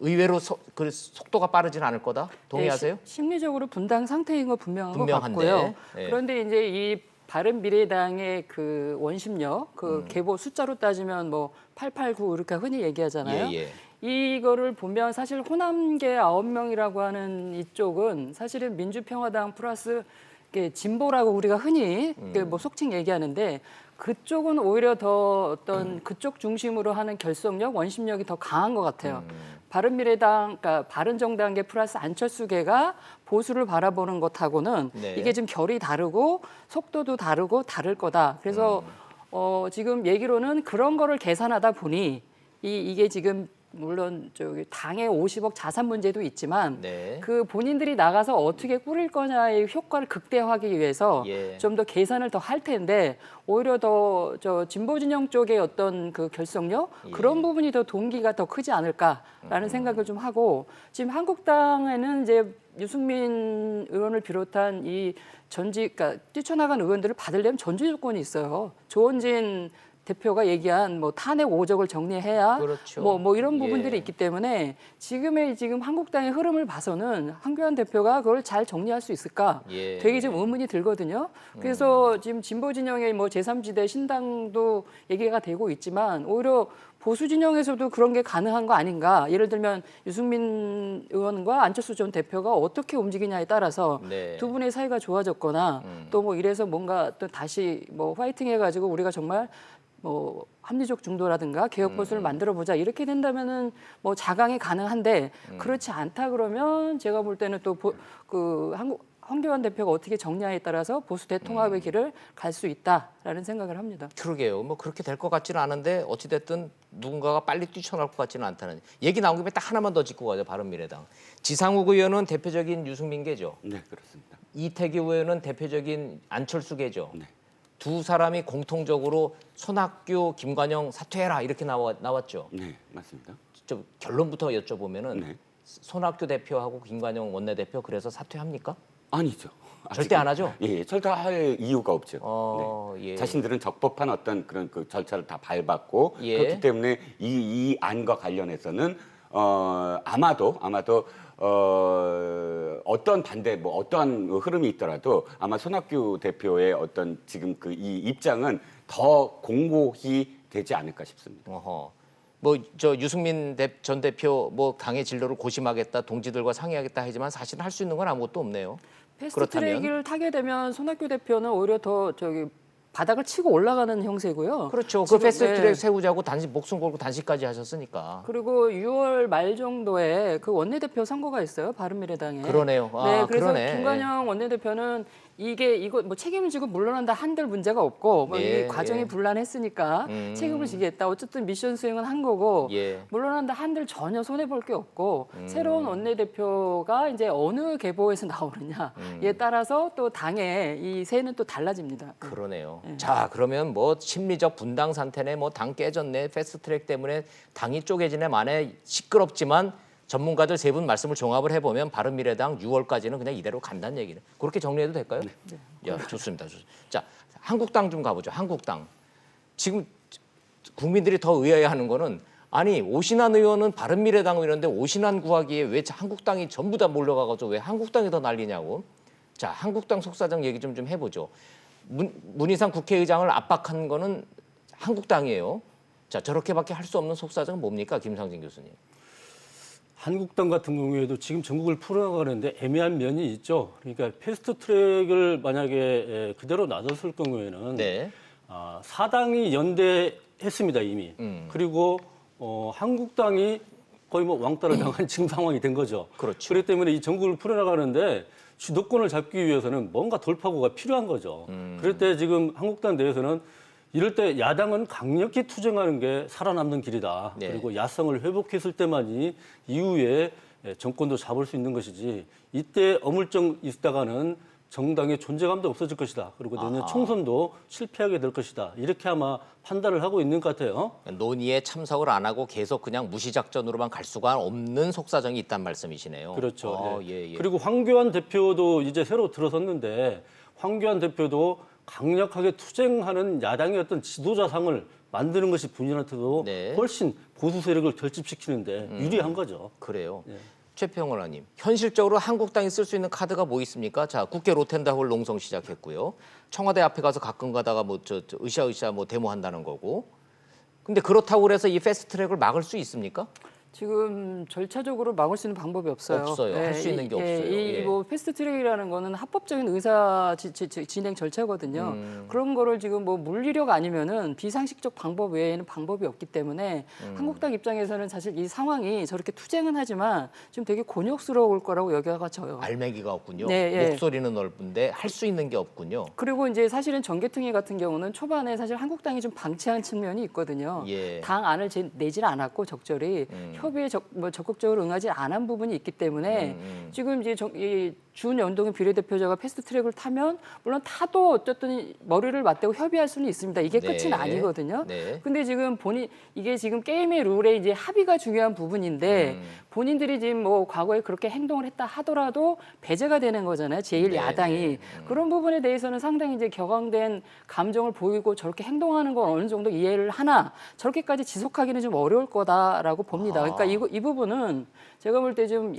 S1: 의외로 그 속도가 빠르진 않을 거다. 동의하세요?
S6: 네, 심리적으로 분당 상태인 거 분명한 것
S1: 분명한데.
S6: 같고요.
S1: 예.
S6: 그런데 이제 이 바른미래당의 그 원심력, 그 계보 숫자로 따지면 뭐 889 이렇게 흔히 얘기하잖아요.
S1: 예.
S6: 이거를 보면 사실 호남계 9명이라고 하는 이쪽은 사실은 민주평화당 플러스 이렇게 진보라고 우리가 흔히 이렇게 뭐 속칭 얘기하는데 그쪽은 오히려 더 어떤 그쪽 중심으로 하는 결속력, 원심력이 더 강한 것 같아요. 바른미래당, 그러니까 바른정당계 플러스 안철수계가 보수를 바라보는 것하고는
S1: 네.
S6: 이게 좀 결이 다르고 속도도 다르고 다를 거다. 그래서 지금 얘기로는 그런 거를 계산하다 보니 이게 지금 물론 저기 당의 50억 자산 문제도 있지만
S1: 네.
S6: 그 본인들이 나가서 어떻게 꾸릴 거냐의 효과를 극대화하기 위해서
S1: 예.
S6: 좀 더 계산을 더 할 텐데 오히려 더 저 진보 진영 쪽의 어떤 그 결속력
S1: 예.
S6: 그런 부분이 더 동기가 더 크지 않을까라는 생각을 좀 하고 지금 한국당에는 이제 유승민 의원을 비롯한 이 그러니까 뛰쳐나간 의원들을 받으려면 전제 조건이 있어요. 조원진 대표가 얘기한 뭐 탄핵 5적을 정리해야
S1: 그렇죠.
S6: 뭐 이런 부분들이
S1: 예.
S6: 있기 때문에 지금 한국당의 흐름을 봐서는 황교안 대표가 그걸 잘 정리할 수 있을까
S1: 예.
S6: 되게 좀 의문이 들거든요. 그래서 지금 진보 진영의 뭐 제3지대 신당도 얘기가 되고 있지만 오히려 보수 진영에서도 그런 게 가능한 거 아닌가. 예를 들면 유승민 의원과 안철수 전 대표가 어떻게 움직이냐에 따라서
S1: 네.
S6: 두 분의 사이가 좋아졌거나 또 뭐 이래서 뭔가 또 다시 뭐 화이팅 해가지고 우리가 정말 뭐 합리적 중도라든가 개혁 보수를 만들어 보자 이렇게 된다면은 뭐 자강이 가능한데 그렇지 않다 그러면 제가 볼 때는 또 황교안 대표가 어떻게 정리하에 따라서 보수 대통합의 길을 갈 수 있다라는 생각을 합니다.
S1: 그러게요. 뭐 그렇게 될 것 같지는 않은데 어찌됐든 누군가가 빨리 뛰쳐나올 것 같지는 않다는 얘기 나온 김에 딱 하나만 더 짚고 가죠. 바른미래당. 지상욱 의원은 대표적인 유승민계죠.
S8: 네, 그렇습니다.
S1: 이태규 의원은 대표적인 안철수계죠.
S8: 네.
S1: 두 사람이 공통적으로 손학규, 김관영 사퇴해라 이렇게 나왔죠.
S8: 네, 맞습니다.
S1: 좀 결론부터 여쭤보면은
S8: 네.
S1: 손학규 대표하고 김관영 원내대표 그래서 사퇴합니까?
S8: 아니죠.
S1: 절대 안 하죠?
S8: 예, 절대 할 이유가 없죠.
S1: 예.
S8: 자신들은 적법한 어떤 그런 그 절차를 다 밟았고
S1: 예.
S8: 그렇기 때문에 이 안과 관련해서는 아마도 어떤 반대 뭐 어떠한 흐름이 있더라도 아마 손학규 대표의 어떤 지금 그 이 입장은 더 공고히 되지 않을까 싶습니다.
S1: 어허. 뭐 저 유승민 전 대표 뭐 당의 진로를 고심하겠다, 동지들과 상의하겠다 하지만 사실 할 수 있는 건 아무것도 없네요.
S6: 패스트트랙을 타게 되면 손학규 대표는 오히려 더 바닥을 치고 올라가는 형세고요.
S1: 그렇죠. 그
S6: 지금,
S1: 패스트트랙
S6: 네.
S1: 세우자고 목숨 걸고 단식까지 하셨으니까.
S6: 그리고 6월 말 정도에 그 원내대표 선거가 있어요. 바른미래당에.
S1: 그러네요.
S6: 네, 그래서
S1: 그러네.
S6: 김관영 원내대표는 이거 뭐 책임을 지고 물러난다 한들 문제가 없고 뭐
S1: 예,
S6: 이 과정이
S1: 예.
S6: 불란했으니까 책임을 지겠다. 어쨌든 미션 수행은 한 거고
S1: 예.
S6: 물러난다 한들 전혀 손해 볼 게 없고 새로운 원내대표가 이제 어느 계보에서 나오느냐에 따라서 또 당의 이 세는 또 달라집니다.
S1: 그러네요.
S6: 예.
S1: 자, 그러면 뭐 심리적 분당 상태네, 뭐 당 깨졌네, 패스트트랙 때문에 당이 쪼개지네, 만에 시끄럽지만 전문가들 세 분 말씀을 종합을 해보면 바른미래당 6월까지는 그냥 이대로 간다는 얘기는 그렇게 정리해도 될까요? 네. 야, 좋습니다. 자, 한국당 좀 가보죠. 한국당. 지금 국민들이 더 의아해하는 거는 아니 오신환 의원은 바른미래당 의원인데 오신환 구하기에 왜 한국당이 전부 다 몰려가가지고 왜 한국당이 더 난리냐고. 자, 한국당 속사정 얘기 좀 해보죠. 문희상 국회의장을 압박한 거는 한국당이에요. 자, 저렇게밖에 할 수 없는 속사정은 뭡니까, 김상진 교수님?
S5: 한국당 같은 경우에도 지금 전국을 풀어나가는데 애매한 면이 있죠. 그러니까 패스트트랙을 만약에 그대로 놔뒀을 경우에는
S1: 네.
S5: 사당이 연대했습니다 이미. 그리고 한국당이 거의 뭐 왕따를 당한 지금 상황이 된 거죠.
S1: 그렇죠.
S5: 그렇기 때문에 이 전국을 풀어나가는데 주도권을 잡기 위해서는 뭔가 돌파구가 필요한 거죠. 그럴 때 지금 한국당 내에서는 이럴 때 야당은 강력히 투쟁하는 게 살아남는 길이다.
S1: 네.
S5: 그리고 야성을 회복했을 때만이 이후에 정권도 잡을 수 있는 것이지 이때 어물쩡 있다가는 정당의 존재감도 없어질 것이다. 그리고 내년 총선도 실패하게 될 것이다. 이렇게 아마 판단을 하고 있는 것 같아요.
S1: 논의에 참석을 안 하고 계속 그냥 무시작전으로만 갈 수가 없는 속사정이 있다는 말씀이시네요.
S5: 그렇죠.
S1: 예.
S5: 그리고 황교안 대표도 이제 새로 들어섰는데 황교안 대표도 강력하게 투쟁하는 야당의 어떤 지도자상을 만드는 것이 본인한테도
S1: 네.
S5: 훨씬 보수 세력을 결집시키는데 유리한 거죠.
S1: 그래요.
S5: 네.
S1: 최평원 의원님, 현실적으로 한국당이 쓸 수 있는 카드가 뭐 있습니까? 자, 국회 로텐다홀 농성 시작했고요. 청와대 앞에 가서 가끔 가다가 뭐 으쌰으쌰 뭐 데모한다는 거고. 근데 그렇다고 그래서 이 패스트트랙을 막을 수 있습니까?
S6: 지금 절차적으로 막을 수 있는 방법이 없어요.
S1: 없어요. 할 수 있는 게 없어요. 예.
S6: 뭐 패스트트랙이라는 거는 합법적인 의사 진행 절차거든요. 그런 거를 지금 뭐 물리력 아니면은 비상식적 방법 외에는 방법이 없기 때문에 한국당 입장에서는 사실 이 상황이 저렇게 투쟁은 하지만 좀 되게 곤욕스러울 거라고 여겨져요.
S1: 알맹이가 없군요.
S6: 네, 예.
S1: 목소리는 넓은데 할 수 있는 게 없군요.
S6: 그리고 이제 사실은 정계통일 같은 경우는 초반에 사실 한국당이 좀 방치한 측면이 있거든요.
S1: 예.
S6: 당 안을 내질 않았고 적절히 협의에 적극적으로 응하지 않은 부분이 있기 때문에 지금 이제 이 준연동형 비례대표자가 패스트트랙을 타면 물론 타도 어쨌든 머리를 맞대고 협의할 수는 있습니다. 이게 끝은
S1: 네.
S6: 아니거든요.
S1: 네.
S6: 근데 지금 이게 지금 게임의 룰에 이제 합의가 중요한 부분인데 본인들이 지금 뭐 과거에 그렇게 행동을 했다 하더라도 배제가 되는 거잖아요. 제1
S1: 네,
S6: 야당이. 그런 부분에 대해서는 상당히 이제 격앙된 감정을 보이고 저렇게 행동하는 건 어느 정도 이해를 하나 저렇게까지 지속하기는 좀 어려울 거다라고 봅니다. 그러니까 이 부분은 제가 볼 때 좀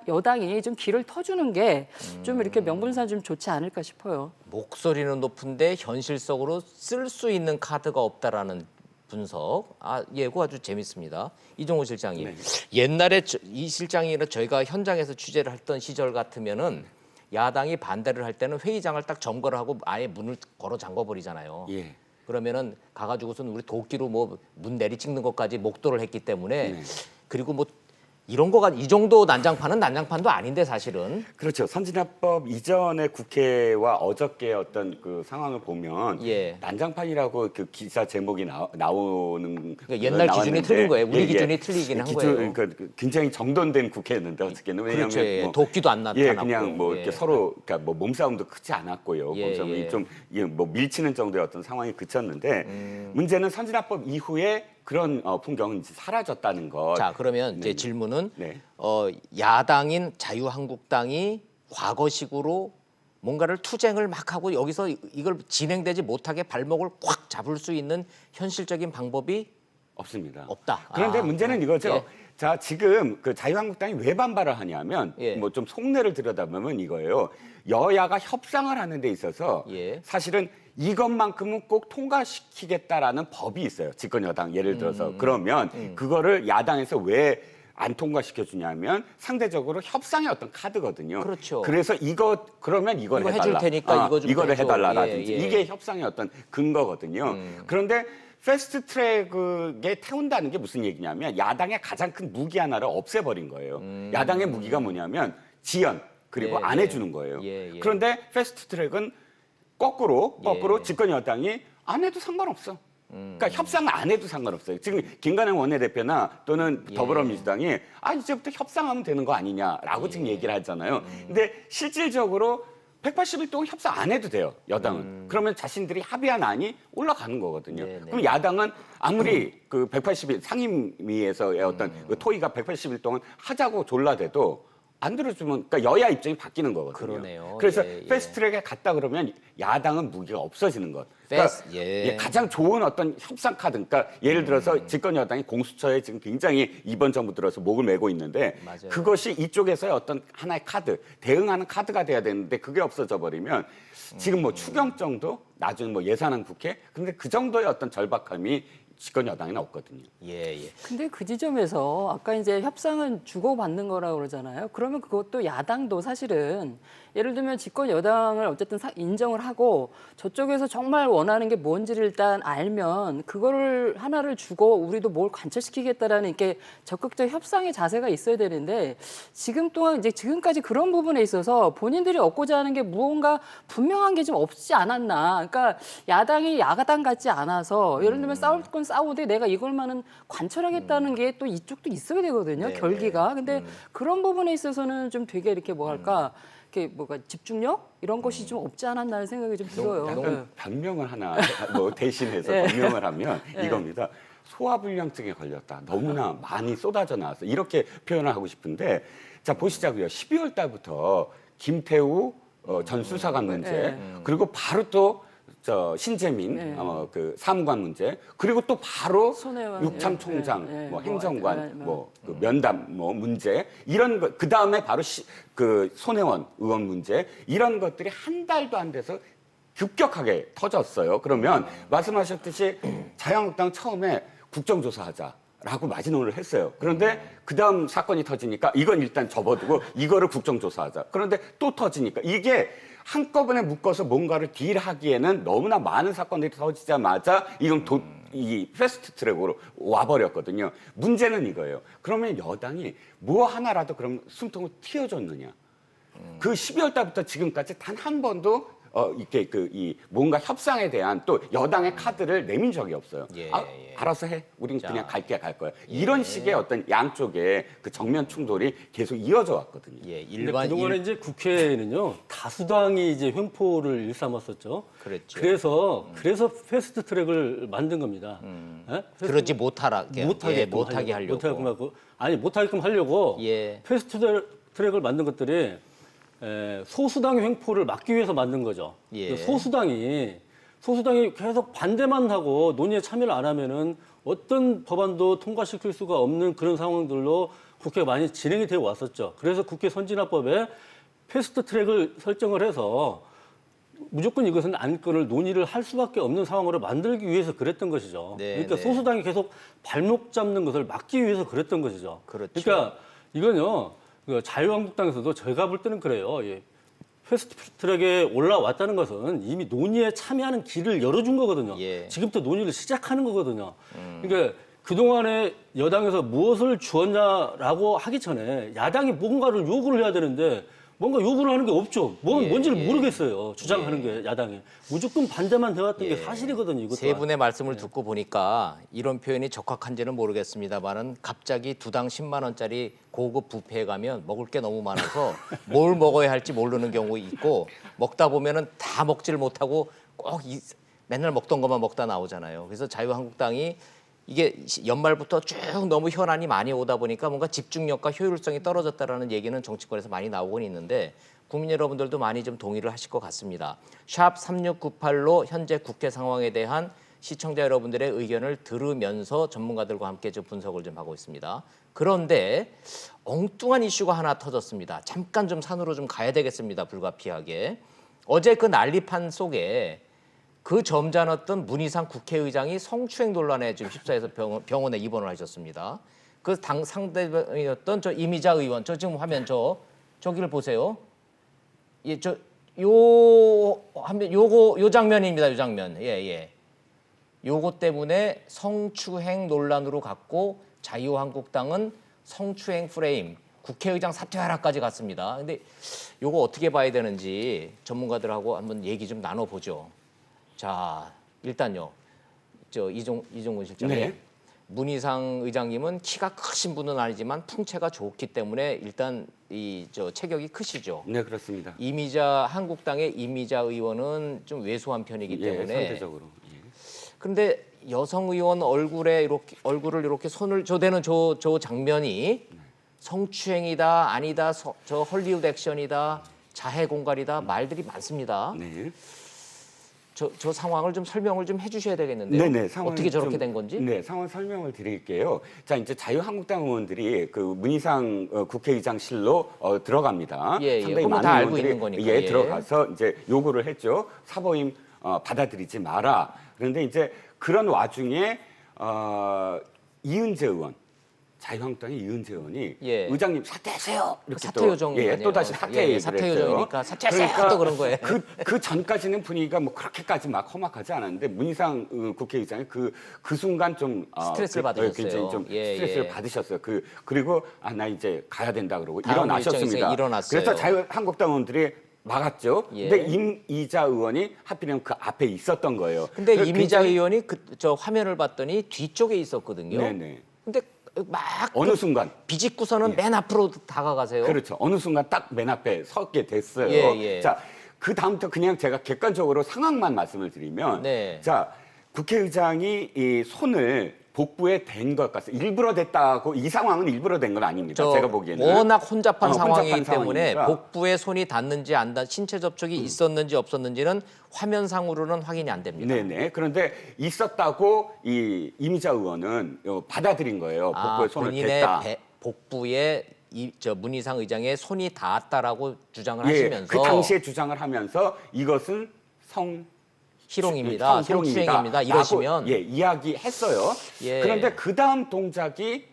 S6: 여당이 좀 길을 터주는 게 좀 이렇게 명분상 좀 좋지 않을까 싶어요.
S1: 목소리는 높은데 현실적으로 쓸 수 있는 카드가 없다라는 분석. 그거 아주 재밌습니다. 이종호 실장님. 옛날에 이 실장이나 저희가 현장에서 취재를 했던 시절 같으면은 야당이 반대를 할 때는 회의장을 딱 점거를 하고 아예 문을 걸어 잠궈 버리잖아요.
S8: 예.
S1: 그러면은 가가지고서는 우리 도끼로 뭐 문 내리 찍는 것까지 목도를 했기 때문에 그리고 뭐 이런 거가 이 정도 난장판은 난장판도 아닌데 사실은.
S8: 그렇죠. 선진화법 이전의 국회와 어저께 어떤 그 상황을 보면
S1: 예.
S8: 난장판이라고 그 기사 제목이 나오는
S1: 그러니까 옛날 기준이 틀린 거예요. 우리 기준이 틀리긴 한 거예요.
S8: 그러니까 굉장히 정돈된 국회였는데 어저께는 왜냐하면
S1: 그렇죠. 예.
S8: 뭐
S1: 도끼도 안 나타났고.
S8: 예, 그냥 뭐 이렇게
S1: 예.
S8: 서로 그러니까 뭐 몸싸움도 크지 않았고요.
S1: 예,
S8: 몸싸움이
S1: 예.
S8: 좀 뭐 밀치는 정도의 어떤 상황이 그쳤는데 문제는 선진화법 이후에 그런 풍경은 이제 사라졌다는 것.
S1: 자, 그러면 제 질문은
S8: 네.
S1: 야당인 자유한국당이 과거식으로 뭔가를 투쟁을 막 하고 여기서 이걸 진행되지 못하게 발목을 꽉 잡을 수 있는 현실적인 방법이
S8: 없습니다.
S1: 없다.
S8: 그런데 문제는 이거죠.
S1: 예.
S8: 자, 지금 그 자유한국당이 왜 반발을 하냐면
S1: 예.
S8: 뭐 좀 속내를 들여다보면 이거예요. 여야가 협상을 하는 데 있어서
S1: 예.
S8: 사실은 이것만큼은 꼭 통과시키겠다라는 법이 있어요. 집권 여당 예를 들어서 그러면 그거를 야당에서 왜 안 통과시켜 주냐면 상대적으로 협상의 어떤 카드거든요.
S1: 그렇죠.
S8: 그래서 그러면 이걸
S1: 이거
S8: 해달라.
S1: 해줄 테니까 이거 좀
S8: 이거를
S1: 해줘.
S8: 해달라라든지
S1: 예, 예.
S8: 이게 협상의 어떤 근거거든요. 그런데 패스트 트랙에 태운다는 게 무슨 얘기냐면 야당의 가장 큰 무기 하나를 없애버린 거예요. 야당의 무기가 뭐냐면 지연 그리고
S1: 예,
S8: 안
S1: 예.
S8: 해주는 거예요.
S1: 예, 예.
S8: 그런데 패스트 트랙은 거꾸로
S1: 예.
S8: 집권 여당이 안 해도 상관없어. 그러니까 협상을 안 해도 상관없어요. 지금 김관영 원내대표나 또는
S1: 예.
S8: 더불어민주당이 이제부터 협상하면 되는 거 아니냐라고 지금 얘기를 하잖아요. 근데 실질적으로 180일 동안 협상 안 해도 돼요, 여당은. 그러면 자신들이 합의한 안이 올라가는 거거든요.
S1: 네, 네.
S8: 그럼 야당은 아무리 그 180일 상임위에서의 어떤 그 토의가 180일 동안 하자고 졸라대도 안 들어주면 그러니까 여야 입장이 바뀌는 거거든요.
S1: 그러네요.
S8: 그래서
S1: 예, 예.
S8: 패스트트랙에 갔다 그러면 야당은 무기가 없어지는 것. 그러니까
S1: 예.
S8: 가장 좋은 어떤 협상 카드. 그러니까 예를 들어서 집권 여당이 공수처에 지금 굉장히 이번 정부 들어서 목을 메고 있는데
S1: 맞아요.
S8: 그것이 이쪽에서의 어떤 하나의 카드, 대응하는 카드가 돼야 되는데 그게 없어져 버리면 지금 뭐 추경 정도, 나중에 뭐 예산안 국회, 근데 그 정도의 어떤 절박함이 집권 여당에는 없거든요.
S1: 예.
S6: 근데 그 지점에서 아까 이제 협상은 주고받는 거라고 그러잖아요. 그러면 그것도 야당도 사실은 예를 들면 집권 여당을 어쨌든 인정을 하고 저쪽에서 정말 원하는 게 뭔지를 일단 알면 그거를 하나를 주고 우리도 뭘 관철시키겠다라는 이렇게 적극적 협상의 자세가 있어야 되는데 지금 동안 이제 지금까지 그런 부분에 있어서 본인들이 얻고자 하는 게 무언가 분명한 게 좀 없지 않았나. 그러니까 야당이 야당 같지 않아서 예를 들면 싸울 건 싸우되 내가 이걸만은 관철하겠다는 게 또 이쪽도 있어야 되거든요.
S1: 네,
S6: 결기가. 근데 그런 부분에 있어서는 좀 되게 이렇게 뭐 할까. 이렇게 뭐가 집중력 이런 것이 좀 없지 않았나 하는 생각이 좀 들어요.
S8: 약간 변명을 하나 뭐 대신해서
S6: 네.
S8: 변명을 하면 이겁니다. 소화불량증에 걸렸다. 너무나 많이 쏟아져 나왔어. 이렇게 표현을 하고 싶은데 자 보시자고요. 12월 달부터 김태우 전 수사관 문제 그리고 바로 또 신재민 그 사무관 문제 그리고 또 바로
S6: 손혜원,
S8: 육참 총장 뭐 행정관
S6: 네.
S8: 뭐 그 면담 뭐 문제 이런 거 그 다음에 바로 그 손혜원 의원 문제 이런 것들이 한 달도 안 돼서 급격하게 터졌어요. 그러면 말씀하셨듯이 자유한국당 처음에 국정조사하자라고 마지노를 했어요. 그런데 그 다음 사건이 터지니까 이건 일단 접어두고 이거를 국정조사하자. 그런데 또 터지니까 이게 한꺼번에 묶어서 뭔가를 딜하기에는 너무나 많은 사건들이 터지자마자 이건 이 패스트 트랙으로 와버렸거든요. 문제는 이거예요. 그러면 여당이 뭐 하나라도 그럼 숨통을 틔워줬느냐. 그 12월 달부터 지금까지 단 한 번도 이렇게 이 뭔가 협상에 대한 또 여당의 카드를 내민 적이 없어요.
S1: 예,
S8: 아,
S1: 예.
S8: 알아서 해. 우린
S1: 자,
S8: 그냥 갈 거야.
S1: 예.
S8: 이런 식의 어떤 양쪽의 그 정면 충돌이 계속 이어져 왔거든요.
S1: 예,
S5: 근데
S1: 일반
S5: 그동안에 이제 국회에는요 다수당이 이제 횡포를 일삼았었죠.
S1: 그랬죠.
S5: 그래서 패스트 트랙을 만든 겁니다. 예?
S1: 그러지 못하게 못하게 하려고.
S5: 못하게끔 하려고
S1: 예.
S5: 패스트 트랙을 만든 것들이 소수당 횡포를 막기 위해서 만든 거죠.
S1: 예.
S5: 소수당이 계속 반대만 하고 논의에 참여를 안 하면은 어떤 법안도 통과시킬 수가 없는 그런 상황들로 국회가 많이 진행이 되어 왔었죠. 그래서 국회 선진화법에 패스트 트랙을 설정을 해서 무조건 이것은 안건을 논의를 할 수밖에 없는 상황으로 만들기 위해서 그랬던 것이죠.
S1: 네,
S5: 그러니까
S1: 네.
S5: 소수당이 계속 발목 잡는 것을 막기 위해서 그랬던 것이죠.
S1: 그렇죠.
S5: 그러니까 이건요, 그 자유한국당에서도 제가 볼 때는 그래요. 예. 패스트 트랙에 올라왔다는 것은 이미 논의에 참여하는 길을 열어준 거거든요.
S1: 예.
S5: 지금부터 논의를 시작하는 거거든요. 그러니까 그동안에 여당에서 무엇을 주었냐라고 하기 전에 야당이 뭔가를 요구를 해야 되는데 뭔가 요구를 하는 게 없죠. 뭔지를 모르겠어요. 주장하는 게 야당이. 무조건 반대만 해왔던 게 사실이거든요. 이것도.
S1: 세 분의 말씀을 듣고 보니까 이런 표현이 적합한지는 모르겠습니다만은 갑자기 두당 10만 원짜리 고급 뷔페에 가면 먹을 게 너무 많아서 뭘 먹어야 할지 모르는 경우 있고 먹다 보면은 다 먹지를 못하고 꼭 맨날 먹던 것만 먹다 나오잖아요. 그래서 자유한국당이 이게 연말부터 쭉 너무 현안이 많이 오다 보니까 뭔가 집중력과 효율성이 떨어졌다라는 얘기는 정치권에서 많이 나오곤 있는데 국민 여러분들도 많이 좀 동의를 하실 것 같습니다. 샵 3698로 현재 국회 상황에 대한 시청자 여러분들의 의견을 들으면서 전문가들과 함께 좀 분석을 좀 하고 있습니다. 그런데 엉뚱한 이슈가 하나 터졌습니다. 잠깐 좀 산으로 좀 가야 되겠습니다. 불가피하게. 어제 그 난리판 속에 그 점잖았던 문희상 국회의장이 성추행 논란에 지금 휩싸여서 병원에 입원을 하셨습니다. 그 당 상대였던 저 이미자 의원, 저 지금 화면 저기를 보세요. 예, 요 장면입니다. 요 장면. 예. 요거 때문에 성추행 논란으로 갔고 자유한국당은 성추행 프레임, 국회의장 사퇴하라까지 갔습니다. 근데 요거 어떻게 봐야 되는지 전문가들하고 한번 얘기 좀 나눠보죠. 자, 일단요. 이종훈 실장님.
S8: 네.
S1: 문희상 의장님은 키가 크신 분은 아니지만 풍채가 좋기 때문에 일단 체격이 크시죠.
S8: 네, 그렇습니다.
S1: 한국당의 이미자 의원은 좀 왜소한 편이기 때문에
S8: 상대적으로.
S1: 그런데 여성 의원 얼굴을 이렇게 손을 저대는 저 장면이 성추행이다, 아니다, 저 헐리우드 액션이다, 자해 공갈이다 말들이 많습니다.
S8: 네.
S1: 저 상황을 좀 설명을 좀 해주셔야 되겠는데요.
S8: 네네.
S1: 어떻게 저렇게 된 건지?
S8: 네, 상황 설명을 드릴게요. 자, 이제 자유한국당 의원들이 그 문희상 국회의장실로 들어갑니다.
S1: 예.
S8: 상당히
S1: 그건
S8: 많은
S1: 다 알고
S8: 의원들이
S1: 있는 거니까. 예.
S8: 들어가서 이제 요구를 했죠. 사보임 받아들이지 마라. 그런데 이제 그런 와중에 이은재 의원. 자유한국당의 이은재 의원이
S1: 예.
S8: 의장님 사퇴하세요. 이렇게
S1: 사퇴 요정
S8: 또 다시 사퇴
S1: 사퇴 요정이니까 사퇴하세요 또 그런 거예요.
S8: 그 전까지는 분위기가 뭐 그렇게까지 막 험악하지 않았는데 문희상 국회의장이 그 순간 좀
S1: 스트레스를 받으셨어요.
S8: 굉장히 좀 스트레스를 받으셨어요. 그리고 나 이제 가야 된다 그러고
S1: 다음
S8: 일어나셨습니다.
S1: 일어났어요.
S8: 그래서 자유한국당 의원들이 막았죠.
S1: 예.
S8: 근데 임이자 의원이 하필이면 그 앞에 있었던 거예요.
S1: 근데
S8: 그래서
S1: 이미자
S8: 굉장히-
S1: 의원이 저 화면을 봤더니 뒤쪽에 있었거든요.
S8: 네네.
S1: 근데 막
S8: 어느 순간
S1: 비집고서는 맨 앞으로 다가가세요.
S8: 그렇죠. 어느 순간 딱 맨 앞에 서게 됐어요.
S1: 예.
S8: 자, 그 다음부터 그냥 제가 객관적으로 상황만 말씀을 드리면,
S1: 네.
S8: 자, 국회의장이 이 손을 복부에 댄 것 같습니다. 일부러 됐다고 이 상황은 일부러 된 건 아닙니다. 제가 보기에는
S1: 워낙 혼잡한 상황이기
S8: 혼잡한
S1: 때문에
S8: 상황이니까.
S1: 복부에 손이 닿는지 안 닿, 신체 접촉이 있었는지 없었는지는 화면상으로는 확인이 안 됩니다.
S8: 네네. 그런데 있었다고 이 이미자 의원은 받아들인 거예요. 복부에 손을
S1: 본인의
S8: 댔다.
S1: 복부에 문희상 의장의 손이 닿았다라고 주장을
S8: 예,
S1: 하시면서
S8: 그 당시에 주장을 하면서 이것은
S1: 희롱입니다. 성추행입니다. 이러시면
S8: 이야기했어요.
S1: 예.
S8: 그런데 그 다음 동작이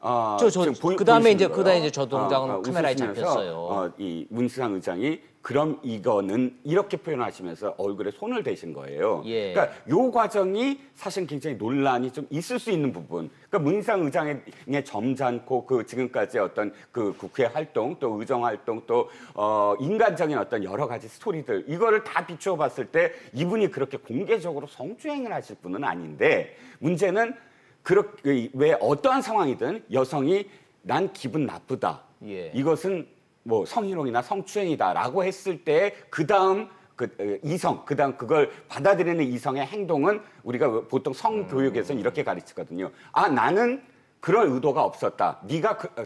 S1: 그다음에 이제 저 동작은 카메라에
S8: 웃으시면서,
S1: 잡혔어요.
S8: 이 문희상 의장이 그럼 이거는 이렇게 표현하시면서 얼굴에 손을 대신 거예요.
S1: 예.
S8: 그러니까 요 과정이 사실 굉장히 논란이 좀 있을 수 있는 부분. 그러니까 문희상 의장의 점잖고 그 지금까지 어떤 그 국회 활동 또 의정 활동 또 인간적인 어떤 여러 가지 스토리들 이거를 다 비추어 봤을 때 이분이 그렇게 공개적으로 성추행을 하실 분은 아닌데 문제는 그렇게 왜 어떠한 상황이든 여성이 난 기분 나쁘다.
S1: 예.
S8: 이것은 뭐 성희롱이나 성추행이다라고 했을 때 그다음 그다음 그걸 받아들이는 이성의 행동은 우리가 보통 성교육에서 이렇게 가르치거든요. 아, 나는 그럴 의도가 없었다.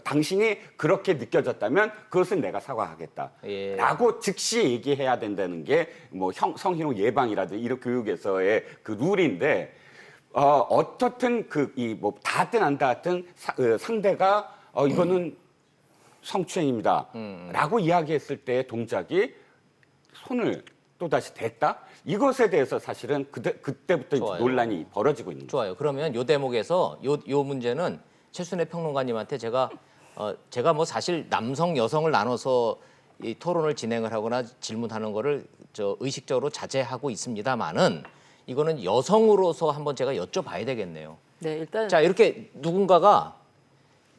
S8: 당신이 그렇게 느껴졌다면 그것은 내가 사과하겠다라고
S1: 예.
S8: 즉시 얘기해야 된다는 게 뭐 성희롱 예방이라든지 이런 교육에서의 그 룰인데 어떻든 뭐 닿든 안 닿든 상대가 이거는 성추행입니다. 라고 이야기했을 때의 동작이 손을 또다시 댔다? 이것에 대해서 사실은 그때부터
S1: 좋아요.
S8: 논란이 벌어지고 있는 거죠.
S1: 좋아요. 그러면 요 대목에서 요 문제는 최순애 평론가님한테 제가 뭐 사실 남성 여성을 나눠서 이 토론을 진행을 하거나 질문하는 거를 의식적으로 자제하고 있습니다만은 이거는 여성으로서 한번 제가 여쭤봐야 되겠네요.
S6: 네, 일단
S1: 자, 이렇게 누군가가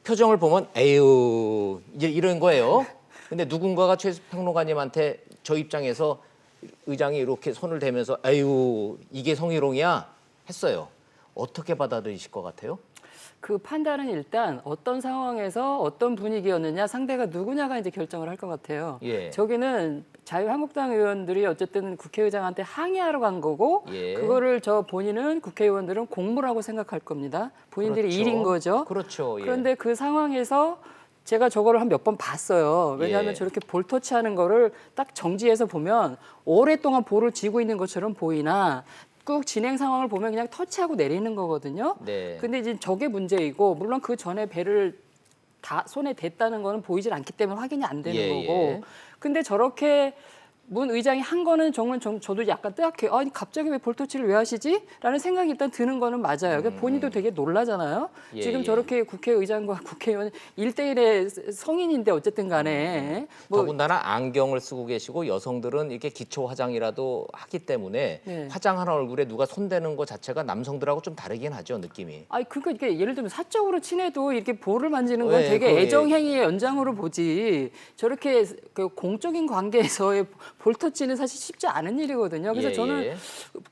S1: 표정을 보면 에휴 이제 이런 거예요. 근데 누군가가 최 평론가님한테 저 입장에서 의장이 이렇게 손을 대면서 에휴 이게 성희롱이야 했어요. 어떻게 받아들이실 것 같아요?
S6: 그 판단은 일단 어떤 상황에서 어떤 분위기였느냐, 상대가 누구냐가 이제 결정을 할 것 같아요.
S1: 예.
S6: 저기는 자유한국당 의원들이 어쨌든 국회의장한테 항의하러 간 거고,
S1: 예.
S6: 그거를 본인은 국회의원들은 공무라고 생각할 겁니다. 본인들이
S1: 그렇죠.
S6: 일인 거죠.
S1: 그렇죠. 예.
S6: 그런데 그 상황에서 제가 저거를 한 몇 번 봤어요. 왜냐하면
S1: 예.
S6: 저렇게 볼 터치하는 거를 딱 정지해서 보면 오랫동안 볼을 쥐고 있는 것처럼 보이나 꾹 진행 상황을 보면 그냥 터치하고 내리는 거거든요.
S1: 네.
S6: 근데 이제 저게 문제이고, 물론 그 전에 배를 다 손에 댔다는 거는 보이질 않기 때문에 확인이 안 되는
S1: 예,
S6: 거고.
S1: 예.
S6: 근데 저렇게 문 의장이 한 거는 정말 저도 약간 뜨악해. 아니 갑자기 왜 볼터치를 왜 하시지? 라는 생각이 일단 드는 거는 맞아요. 그러니까 본인도 되게 놀라잖아요.
S1: 예,
S6: 지금
S1: 예.
S6: 저렇게 국회의장과 국회의원 1대1의 성인인데 어쨌든 간에 뭐
S1: 더군다나 안경을 쓰고 계시고 여성들은 이렇게 기초 화장이라도 하기 때문에
S6: 네.
S1: 화장한 얼굴에 누가 손대는 것 자체가 남성들하고 좀 다르긴 하죠, 느낌이.
S6: 아니 그러니까 이게 예를 들면 사적으로 친해도 이렇게 볼을 만지는 건
S1: 네,
S6: 되게
S1: 그거,
S6: 애정 행위의 연장으로 보지. 저렇게 그 공적인 관계에서의 볼터치는 사실 쉽지 않은 일이거든요. 그래서
S1: 예,
S6: 저는
S1: 예.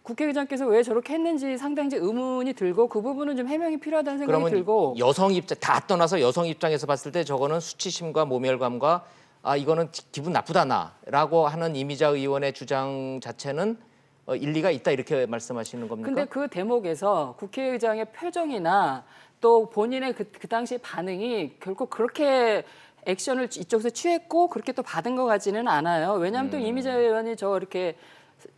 S6: 국회의장께서 왜 저렇게 했는지 상당히 이제 의문이 들고 그 부분은 좀 해명이 필요하다는 생각이
S1: 그러면
S6: 들고.
S1: 여성 입장 다 떠나서 여성 입장에서 봤을 때 저거는 수치심과 모멸감과 아 이거는 기분 나쁘다 나라고 하는 이미자 의원의 주장 자체는 일리가 있다 이렇게 말씀하시는 겁니까?
S6: 근데 그 대목에서 국회의장의 표정이나 또 본인의 그 당시 반응이 결코 그렇게 액션을 이쪽에서 취했고 그렇게 또 받은 것 같지는 않아요. 왜냐하면 또 이미자 의원이 저 이렇게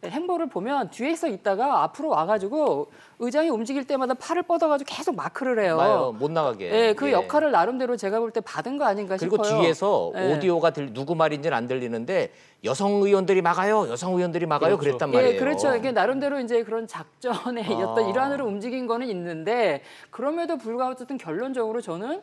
S6: 행보를 보면 뒤에서 있다가 앞으로 와가지고 의장이 움직일 때마다 팔을 뻗어가지고 계속 마크를 해요.
S1: 맞아요. 못 나가게.
S6: 네, 그
S1: 예.
S6: 역할을 나름대로 제가 볼 때 받은 거 아닌가
S1: 그리고
S6: 싶어요.
S1: 뒤에서
S6: 예.
S1: 오디오가 누구 말인지는 안 들리는데 여성 의원들이 막아요, 여성 의원들이 막아요
S5: 그렇죠.
S1: 그랬단 말이에요.
S6: 예, 그렇죠. 이게 나름대로 이제 그런 작전의 어떤 일환으로 움직인 거는 있는데 그럼에도 불구하고 어쨌든 결론적으로 저는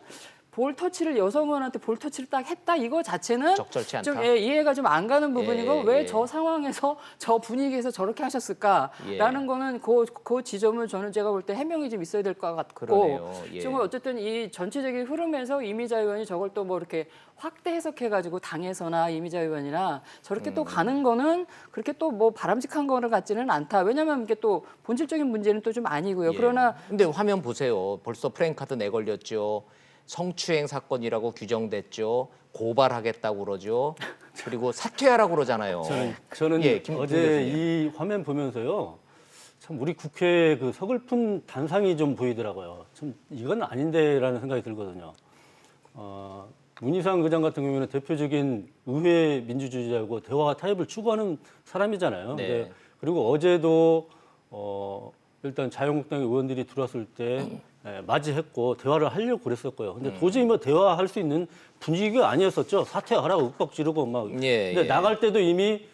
S6: 볼 터치를 여성 의원한테 볼 터치를 딱 했다 이거 자체는
S1: 적절치 않다.
S6: 좀 이해가 좀 안 가는 부분이고
S1: 예,
S6: 왜
S1: 예.
S6: 저 상황에서 저 분위기에서 저렇게 하셨을까라는
S1: 예.
S6: 거는 그 지점은 저는 제가 볼 때 해명이 좀 있어야 될 것 같고
S1: 그러네요. 예.
S6: 지금 어쨌든 이 전체적인 흐름에서 이미자 의원이 저걸 또 뭐 이렇게 확대 해석해가지고 당에서나 이미자 의원이나 저렇게 또 가는 거는 그렇게 또 뭐 바람직한 거는 같지는 않다. 왜냐하면 이게 또 본질적인 문제는 또 좀 아니고요.
S1: 예.
S6: 그러나
S1: 근데 화면 보세요. 벌써 프랭카드 내걸렸죠. 성추행 사건이라고 규정됐죠. 고발하겠다고 그러죠. 그리고 사퇴하라고 그러잖아요.
S5: 저는
S1: 예, 김
S5: 어제
S1: 교수님.
S5: 이 화면 보면서요. 참 우리 국회 그 서글픈 단상이 좀 보이더라고요. 참 이건 아닌데라는 생각이 들거든요. 문희상 의장 같은 경우에는 대표적인 의회 민주주의자고 대화와 타협을 추구하는 사람이잖아요.
S1: 네.
S5: 근데 그리고 어제도 일단 자유한국당 의원들이 들어왔을 때 맞이했고 대화를 하려고 그랬었고요. 근데 도저히 뭐 대화할 수 있는 분위기가 아니었었죠. 사퇴하라고 윽박 지르고 막.
S1: 예,
S5: 근데
S1: 예.
S5: 나갈 때도 이미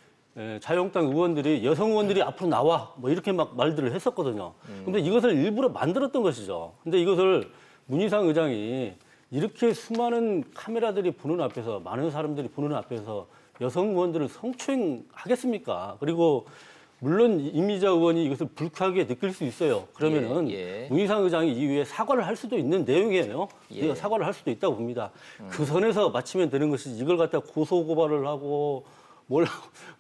S5: 자유한국당 의원들이 여성 의원들이 앞으로 나와 뭐 이렇게 막 말들을 했었거든요. 근데 이것을 일부러 만들었던 것이죠. 근데 이것을 문희상 의장이 이렇게 수많은 카메라들이 보는 앞에서 많은 사람들이 보는 앞에서 여성 의원들을 성추행하겠습니까? 그리고 물론 이미자 의원이 이것을 불쾌하게 느낄 수 있어요. 그러면은 문희상 의장이 이후에 사과를 할 수도 있는 내용이에요. 사과를 할 수도 있다고 봅니다. 그 선에서 마치면 되는 것이 이걸 갖다 고소고발을 하고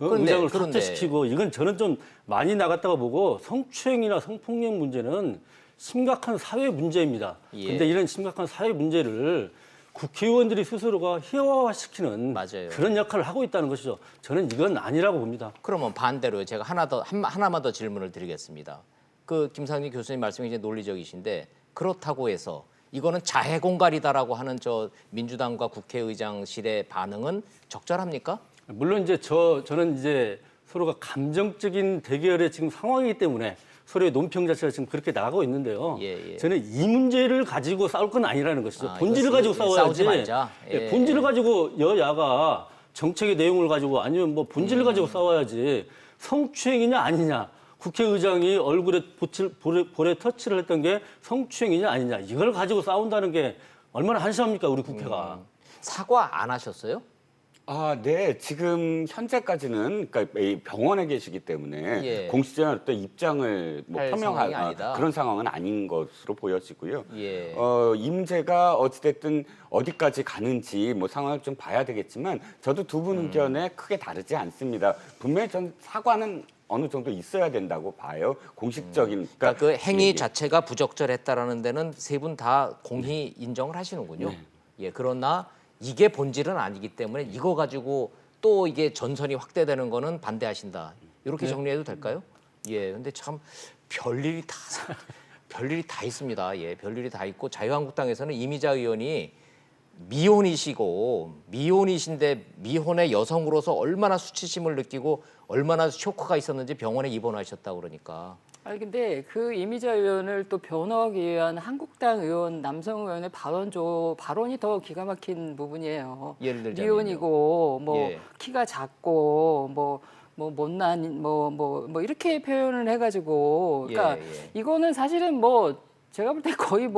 S5: 의장을 사퇴시키고 이건 저는 좀 많이 나갔다고 보고 성추행이나 성폭력 문제는 심각한 사회 문제입니다. 그런데 이런 심각한 사회 문제를 국회의원들이 스스로가 희화화시키는 그런 역할을 하고 있다는 것이죠. 저는 이건 아니라고 봅니다.
S1: 그러면 반대로 제가 하나만 더 질문을 드리겠습니다. 그 김상진 교수님 말씀이 이제 논리적이신데 그렇다고 해서 이거는 자해 공갈이다라고 하는 저 민주당과 국회의장실의 반응은 적절합니까?
S5: 물론 이제 저는 이제 서로가 감정적인 대결의 지금 상황이기 때문에 서로의 논평 자체가 지금 그렇게 나가고 있는데요. 저는 이 문제를 가지고 싸울 건 아니라는 것이죠. 본질을 가지고 싸워야지.
S1: 싸우지 말자.
S5: 본질을 가지고 여야가 정책의 내용을 가지고 아니면 뭐 본질을 가지고 싸워야지. 성추행이냐 아니냐. 국회의장이 얼굴에 볼에 터치를 했던 게 성추행이냐 아니냐. 이걸 가지고 싸운다는 게 얼마나 한심합니까, 우리 국회가.
S1: 사과 안 하셨어요?
S8: 네. 지금 현재까지는 그러니까 이 병원에 계시기 때문에 공식적인 어떤 입장을 표명할 그런 상황은 아닌 것으로 보여지고요. 이 문제가 어찌됐든 어디까지 가는지 뭐 상황을 좀 봐야 되겠지만 저도 두 분 의견에 크게 다르지 않습니다. 분명히 전 사과는 어느 정도 있어야 된다고 봐요. 공식적인.
S1: 그러니까 그 행위 자체가 부적절했다라는 데는 세 분 다 공히 인정을 하시는군요. 그러나 이게 본질은 아니기 때문에 이거 가지고 또 이게 전선이 확대되는 거는 반대하신다. 이렇게 정리해도 될까요? 근데 참 별일이 다 있습니다. 별일이 다 있고 자유한국당에서는 이미자 의원이 미혼이신데 미혼의 여성으로서 얼마나 수치심을 느끼고 얼마나 쇼크가 있었는지 병원에 입원하셨다고 그러니까.
S6: 근데 그 이미자 의원을 또 변호하기 위한 한국당 의원, 남성 의원의 발언이 더 기가 막힌 부분이에요.
S1: 예를 들자면요.
S6: 미혼이고 키가 작고 못난 이렇게 표현을 해가지고 그러니까 이거는 사실은 제가 볼 때 거의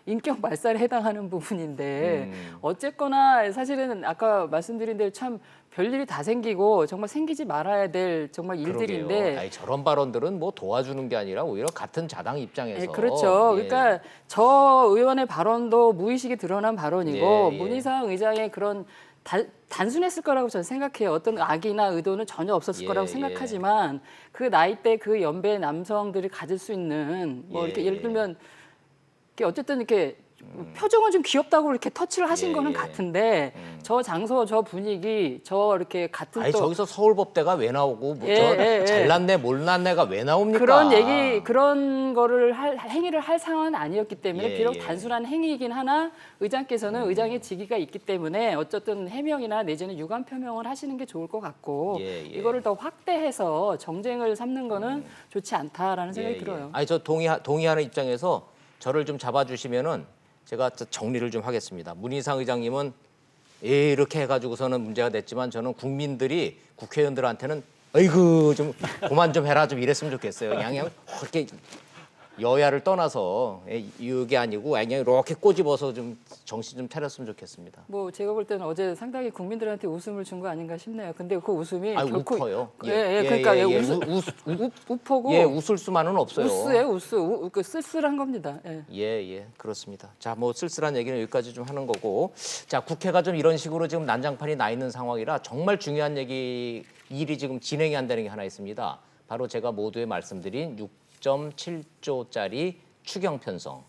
S6: 인격 말살에 해당하는 부분인데 어쨌거나 사실은 아까 말씀드린 대로 참 별일이 다 생기고 정말 생기지 말아야 될 정말 일들인데
S1: 아니, 저런 발언들은 도와주는 게 아니라 오히려 같은 자당 입장에서
S6: 그렇죠. 그러니까 저 의원의 발언도 무의식이 드러난 발언이고 문희상 의장의 그런 단순했을 거라고 저는 생각해요. 어떤 악의나 의도는 전혀 없었을 거라고 생각하지만 그 나이대 그 연배의 남성들이 가질 수 있는 이렇게 예를 들면 어쨌든 이렇게 표정은 좀 귀엽다고 이렇게 터치를 하신 거는 같은데 저 장소, 저 분위기, 저 이렇게 같은
S1: 저기서 서울법대가 왜 나오고 잘났네, 못났네가 왜 나옵니까?
S6: 그런 거를 행위를 할 상황은 아니었기 때문에 비록 단순한 행위이긴 하나 의장께서는 의장의 직위가 있기 때문에 어쨌든 해명이나 내지는 유감 표명을 하시는 게 좋을 것 같고 이거를 더 확대해서 정쟁을 삼는 거는 좋지 않다라는 생각이 들어요.
S1: 저 동의하는 입장에서 저를 좀 잡아주시면은 제가 정리를 좀 하겠습니다. 문희상 의장님은 이렇게 해가지고서는 문제가 됐지만 저는 국민들이 국회의원들한테는 아이고 좀 그만 좀 해라 좀 이랬으면 좋겠어요. 그냥 이렇게 여야를 떠나서 이게 아니고 그냥 이렇게 꼬집어서 좀 정신 좀 차렸으면 좋겠습니다.
S6: 제가 볼 때는 어제 상당히 국민들한테 웃음을 준 거 아닌가 싶네요. 근데 그 웃음이 결코
S1: 웃어요.
S6: 그러니까 우퍼고
S1: 웃을 수만은 없어요.
S6: 우스예요. 쓸쓸한 겁니다.
S1: 그렇습니다. 자, 쓸쓸한 얘기는 여기까지 좀 하는 거고, 자, 국회가 좀 이런 식으로 지금 난장판이 나 있는 상황이라 정말 중요한 일이 지금 진행이 안 되는 게 하나 있습니다. 바로 제가 모두에 말씀드린 6.7조짜리 추경 편성.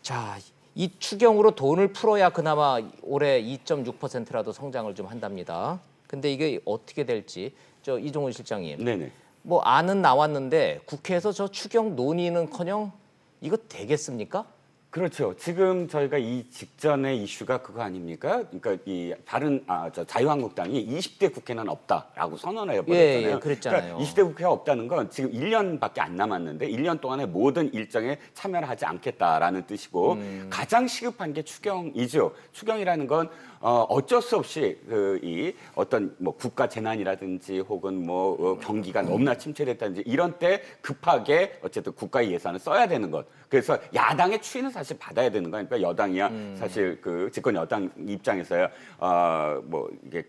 S1: 자, 이 추경으로 돈을 풀어야 그나마 올해 2.6%라도 성장을 좀 한답니다. 근데 이게 어떻게 될지 이종훈 실장님.
S8: 네네.
S1: 안은 나왔는데 국회에서 저 추경 논의는커녕 이거 되겠습니까?
S8: 그렇죠. 지금 저희가 이 직전의 이슈가 그거 아닙니까? 그러니까 자유한국당이 20대 국회는 없다라고 선언을 해버렸잖아요.
S1: 그랬잖아요.
S8: 그러니까 20대 국회가 없다는 건 지금 1년밖에 안 남았는데 1년 동안에 모든 일정에 참여를 하지 않겠다라는 뜻이고 가장 시급한 게 추경이죠. 추경이라는 건 어쩔 수 없이 이 어떤 국가 재난이라든지 혹은 경기가 너무나 침체됐다든지 이런 때 급하게 어쨌든 국가의 예산을 써야 되는 것. 그래서 야당의 추이는 사실 사실 받아야 되는 거니까 그러니까 여당이야 사실 그 집권 여당 입장에서야 뭐 이게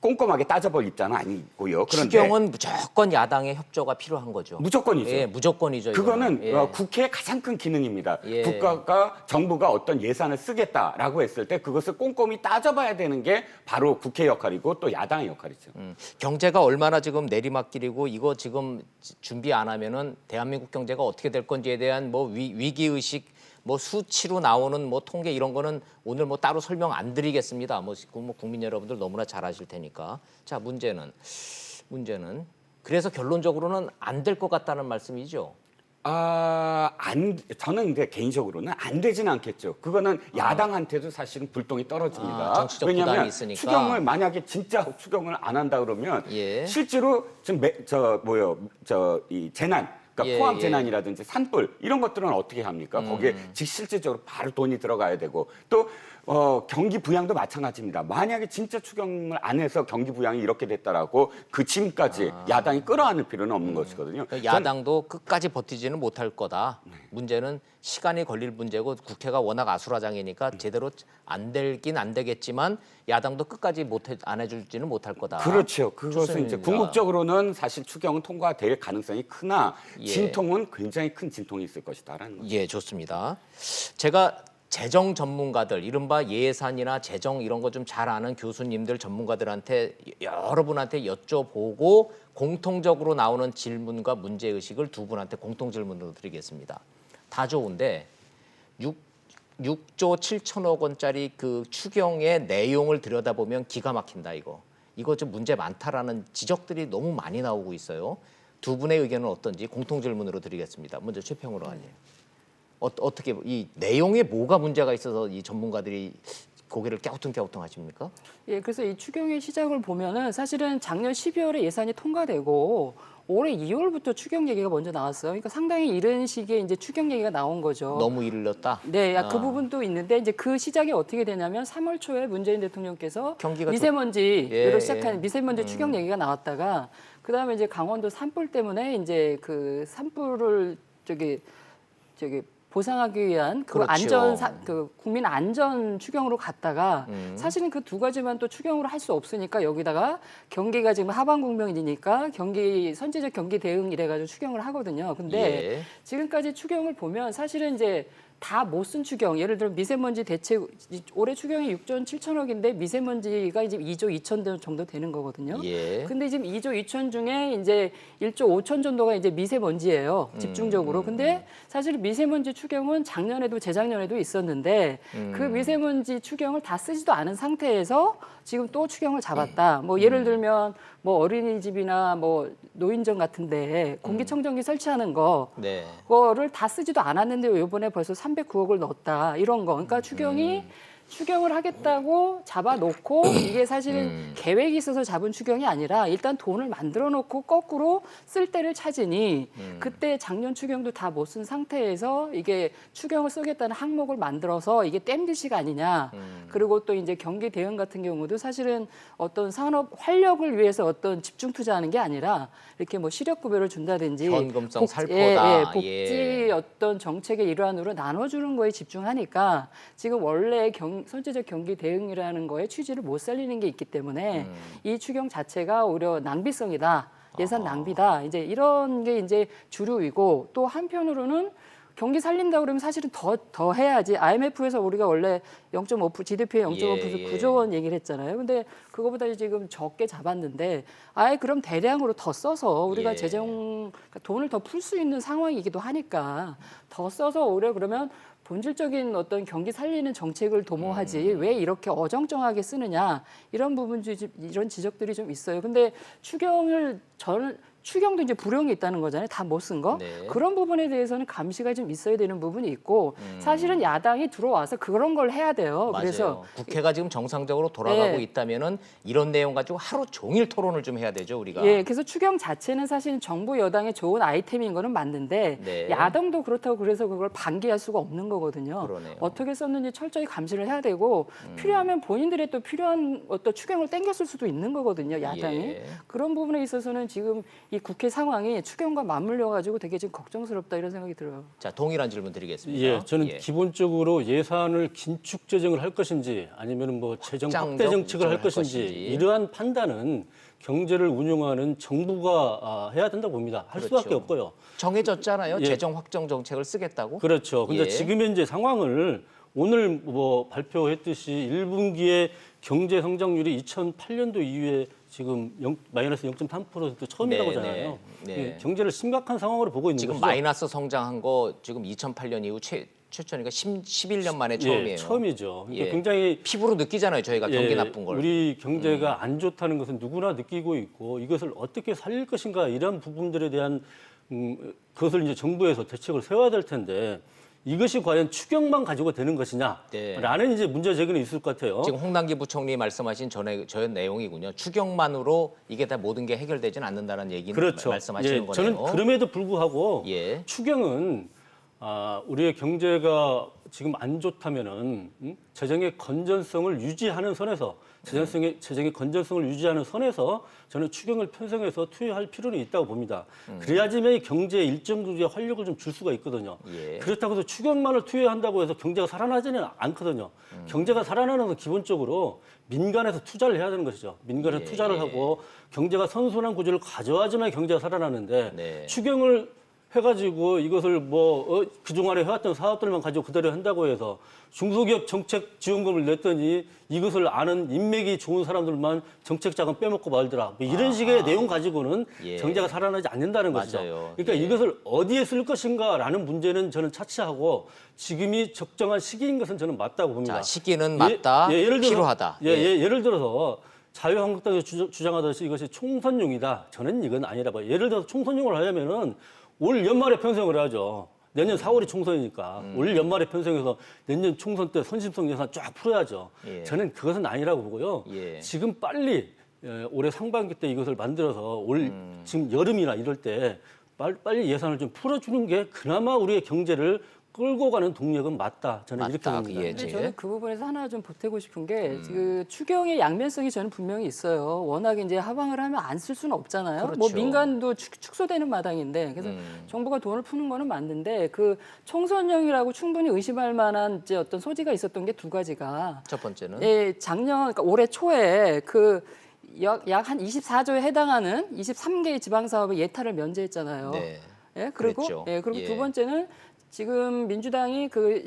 S8: 꼼꼼하게 따져볼 입장은 아니고요. 그런데
S1: 추경은 무조건 야당의 협조가 필요한 거죠.
S8: 무조건이죠.
S1: 예, 무조건이죠.
S8: 그거는
S1: 이거는. 예.
S8: 국회의 가장 큰 기능입니다.
S1: 예.
S8: 정부가 어떤 예산을 쓰겠다라고 했을 때 그것을 꼼꼼히 따져봐야 되는 게 바로 국회 역할이고 또 야당의 역할이죠.
S1: 경제가 얼마나 지금 내리막길이고 이거 지금 준비 안 하면은 대한민국 경제가 어떻게 될 건지에 대한 뭐 위기 의식, 뭐 수치로 나오는 뭐 통계 이런 거는 오늘 뭐 따로 설명 안 드리겠습니다. 뭐 국민 여러분들 너무나 잘 아실 테니까. 자, 문제는 그래서 결론적으로는 안 될 것 같다는 말씀이죠.
S8: 저는 근데 개인적으로는 안 되지는 않겠죠. 그거는 야당한테도 사실은 불똥이 떨어집니다.
S1: 정치적 부담이
S8: 왜냐하면
S1: 있으니까.
S8: 추경을 만약에 진짜 추경을 안 한다 그러면
S1: 예.
S8: 실제로 지금 이 재난 그러니까
S1: 예,
S8: 포항
S1: 예.
S8: 재난이라든지 산불 이런 것들은 어떻게 합니까? 거기에 실질적으로 바로 돈이 들어가야 되고 또 경기 부양도 마찬가지입니다. 만약에 진짜 추경을 안 해서 경기 부양이 이렇게 됐다라고 그 짐까지 야당이 끌어안을 필요는 없는 것이거든요.
S1: 야당도 끝까지 버티지는 못할 거다. 문제는 시간이 걸릴 문제고 국회가 워낙 아수라장이니까 제대로 안 되긴 안 되겠지만 야당도 끝까지 안 해줄지는 못할 거다.
S8: 그렇죠. 그것은 이제
S1: 좋습니다.
S8: 궁극적으로는 사실 추경은 통과될 가능성이 크나
S1: 예.
S8: 진통은 굉장히 큰 진통이 있을 것이다라는 거죠.
S1: 예, 좋습니다. 제가 재정 전문가들, 이른바 예산이나 재정 이런 거 좀 잘 아는 교수님들, 전문가들한테 여러분한테 여쭤보고 공통적으로 나오는 질문과 문제의식을 두 분한테 공통 질문으로 드리겠습니다. 다 좋은데 6조 7천억 원짜리 그 추경의 내용을 들여다보면 기가 막힌다 이거. 이거 좀 문제 많다라는 지적들이 너무 많이 나오고 있어요. 두 분의 의견은 어떤지 공통 질문으로 드리겠습니다. 먼저 최평으로 하세요. 어떻게 이 내용에 뭐가 문제가 있어서 이 전문가들이 고개를 깨우뚱깨우뚱 하십니까?
S6: 예, 그래서 이 추경의 시작을 보면은 사실은 작년 12월에 예산이 통과되고 올해 2월부터 추경 얘기가 먼저 나왔어요. 그러니까 상당히 이른 시기에 이제 추경 얘기가 나온 거죠.
S1: 너무 이르렀다.
S6: 네, 그 부분도 있는데 이제 그 시작이 어떻게 되냐면 3월 초에 문재인 대통령께서
S1: 경기가
S6: 미세먼지로 시작한
S1: 예.
S6: 미세먼지 추경 얘기가 나왔다가 그다음에 이제 강원도 산불 때문에 이제 그 산불을 저기 보상하기 위한 그
S1: 그렇죠.
S6: 국민 안전 추경으로 갔다가 사실은 그 두 가지만 또 추경으로 할 수 없으니까 여기다가 경기가 지금 하반 국면이니까 선제적 경기 대응 이래가지고 추경을 하거든요. 근데
S1: 예.
S6: 지금까지 추경을 보면 사실은 이제 다 못 쓴 추경, 예를 들어 미세먼지 대책 올해 추경이 6조 7천억인데 미세먼지가 이제 2조 2천 정도 되는 거거든요.
S1: 예.
S6: 근데 지금 2조 2천 중에 이제 1조 5천 정도가 이제 미세먼지예요. 집중적으로. 근데 사실 미세먼지 추경은 작년에도 재작년에도 있었는데 그 미세먼지 추경을 다 쓰지도 않은 상태에서 지금 또 추경을 잡았다. 뭐 예를 들면 뭐 어린이집이나 뭐 노인정 같은데 공기청정기 설치하는
S1: 네.
S6: 거를 다 쓰지도 않았는데 이번에 벌써 309억을 넣었다. 이런 거. 그러니까 추경을 하겠다고 잡아놓고 이게 사실은 계획이 있어서 잡은 추경이 아니라 일단 돈을 만들어 놓고 거꾸로 쓸 때를 찾으니 그때 작년 추경도 다 못 쓴 상태에서 이게 추경을 쓰겠다는 항목을 만들어서 이게 땜듯이가 아니냐. 그리고 또 이제 경기 대응 같은 경우도 사실은 어떤 산업 활력을 위해서 어떤 집중 투자하는 게 아니라 이렇게 뭐 시력급여를 준다든지
S1: 현금성 살포다.
S6: 복지 어떤 정책의 일환으로 나눠주는 거에 집중하니까 지금 원래 선제적 경기 대응이라는 거에 취지를 못 살리는 게 있기 때문에 이 추경 자체가 오히려 낭비성이다. 예산 낭비다. 이제 이런 게 이제 주류이고 또 한편으로는 경기 살린다 그러면 사실은 더 해야지. IMF에서 우리가 원래 0.5% GDP의 0.5% 9조 원 얘기를 했잖아요. 근데 그거보다 지금 적게 잡았는데 아예 그럼 대량으로 더 써서 우리가 그러니까 돈을 더 풀 수 있는 상황이기도 하니까 더 써서 오히려 그러면 본질적인 어떤 경기 살리는 정책을 도모하지 왜 이렇게 어정쩡하게 쓰느냐 이런 이런 지적들이 좀 있어요. 근데 추경도 이제 불용이 있다는 거잖아요. 다 못 쓴 거.
S1: 네.
S6: 그런 부분에 대해서는 감시가 좀 있어야 되는 부분이 있고 사실은 야당이 들어와서 그런 걸 해야 돼요.
S1: 맞아요.
S6: 그래서
S1: 국회가 지금 정상적으로 돌아가고 있다면은 이런 내용 가지고 하루 종일 토론을 좀 해야 되죠, 우리가.
S6: 그래서 추경 자체는 사실은 정부 여당의 좋은 아이템인 거는 맞는데
S1: 네.
S6: 야당도 그렇다고 그래서 그걸 반기할 수가 없는 거거든요.
S1: 그러네요.
S6: 어떻게 썼는지 철저히 감시를 해야 되고 필요하면 본인들의 또 필요한 어떤 추경을 땡겼을 수도 있는 거거든요, 야당이.
S1: 예.
S6: 그런 부분에 있어서는 지금 이 이게 국회 상황이 추경과 맞물려 가지고 되게 지금 걱정스럽다 이런 생각이 들어요.
S1: 자, 동일한 질문 드리겠습니다.
S5: 예, 저는
S1: 예.
S5: 기본적으로 예산을 긴축 재정을 할 것인지 아니면 뭐 재정
S1: 확장적
S5: 확대 정책을 할
S1: 할
S5: 것인지
S1: 것인지.
S5: 이러한 판단은 경제를 운영하는 정부가 해야 된다고 봅니다. 할
S1: 그렇죠.
S5: 수밖에 없고요.
S1: 정해졌잖아요.
S5: 예.
S1: 재정 확정 정책을 쓰겠다고.
S5: 그렇죠. 근데
S1: 예.
S5: 지금 현재 상황을 오늘 뭐 발표했듯이 1분기에 경제 성장률이 2008년도 이후에 지금 마이너스 0.3% 처음이라고
S1: 네,
S5: 하잖아요.
S1: 네, 네.
S5: 예, 경제를 심각한 상황으로 보고 있는
S1: 지금
S5: 것이죠.
S1: 마이너스 성장한 거 지금 2008년 이후 최초니까 11년 만에 처음이에요.
S5: 예, 처음이죠. 그러니까
S1: 예.
S5: 굉장히
S1: 피부로 느끼잖아요. 저희가 경기
S5: 예,
S1: 나쁜 걸.
S5: 우리 경제가 안 좋다는 것은 누구나 느끼고 있고 이것을 어떻게 살릴 것인가 이런 부분들에 대한 그것을 이제 정부에서 대책을 세워야 될 텐데 이것이 과연 추경만 가지고 되는 것이냐라는
S1: 네.
S5: 이제 문제 제기는 있을 것 같아요.
S1: 지금 홍남기 부총리 말씀하신 저 내용이군요. 추경만으로 이게 다 모든 게 해결되지는 않는다는 얘기는
S5: 그렇죠.
S1: 말씀하시는
S5: 예,
S1: 거네요.
S5: 저는 그럼에도 불구하고
S1: 예.
S5: 추경은 우리의 경제가 지금 안 좋다면은 재정의 건전성을 유지하는 선에서 재정의 건전성을 유지하는 선에서 저는 추경을 편성해서 투여할 필요는 있다고 봅니다. 그래야지만 경제에 일정 정도의 활력을 좀 줄 수가 있거든요.
S1: 예.
S5: 그렇다고 해서 추경만을 투여한다고 해서 경제가 살아나지는 않거든요. 경제가 살아나는 건 기본적으로 민간에서 투자를 해야 되는 것이죠. 민간에서
S1: 예.
S5: 투자를 하고 경제가 선순환 구조를 가져와야지만 경제가 살아나는데
S1: 네.
S5: 추경을 해가지고 이것을 그동안에 해왔던 사업들만 가지고 그대로 한다고 해서 중소기업 정책 지원금을 냈더니 이것을 아는 인맥이 좋은 사람들만 정책 자금 빼먹고 말더라. 뭐 이런 식의 내용 가지고는
S1: 예.
S5: 경제가 살아나지 않는다는
S1: 맞아요.
S5: 것이죠. 그러니까
S1: 예.
S5: 이것을 어디에 쓸 것인가라는 문제는 저는 차치하고 지금이 적정한 시기인 것은 저는 맞다고 봅니다.
S1: 자, 시기는 맞다.
S5: 예를 들어서,
S1: 필요하다.
S5: 예를 들어서 자유한국당에서 주장하듯이 이것이 총선용이다. 저는 이건 아니라 봐요. 예를 들어서 총선용을 하려면은 올 연말에 편성을 하죠. 내년 4월이 총선이니까 올 연말에 편성해서 내년 총선 때 선심성 예산 쫙 풀어야죠.
S1: 예.
S5: 저는 그것은 아니라고 보고요.
S1: 예.
S5: 지금 빨리 올해 상반기 때 이것을 만들어서 지금 여름이나 이럴 때 빨리 예산을 좀 풀어주는 게 그나마 우리의 경제를 끌고 가는 동력은 맞다. 저는 이렇게
S1: 맞다.
S5: 봅니다.
S1: 예.
S6: 근데 저는 그 부분에서 하나 좀 보태고 싶은 게 그 추경의 양면성이 저는 분명히 있어요. 워낙 이제 하방을 하면 안 쓸 수는 없잖아요.
S1: 그렇죠.
S6: 뭐 민간도 축소되는 마당인데 그래서 정부가 돈을 푸는 거는 맞는데 그 총선용이라고 충분히 의심할 만한 이제 어떤 소지가 있었던 게 두 가지가
S1: 첫 번째는
S6: 예, 그러니까 올해 초에 그 약 한 24조에 해당하는 23개의 지방사업의 예타를 면제했잖아요.
S1: 네.
S6: 예, 그리고
S1: 그랬죠.
S6: 그리고
S1: 예.
S6: 두 번째는 지금 민주당이 그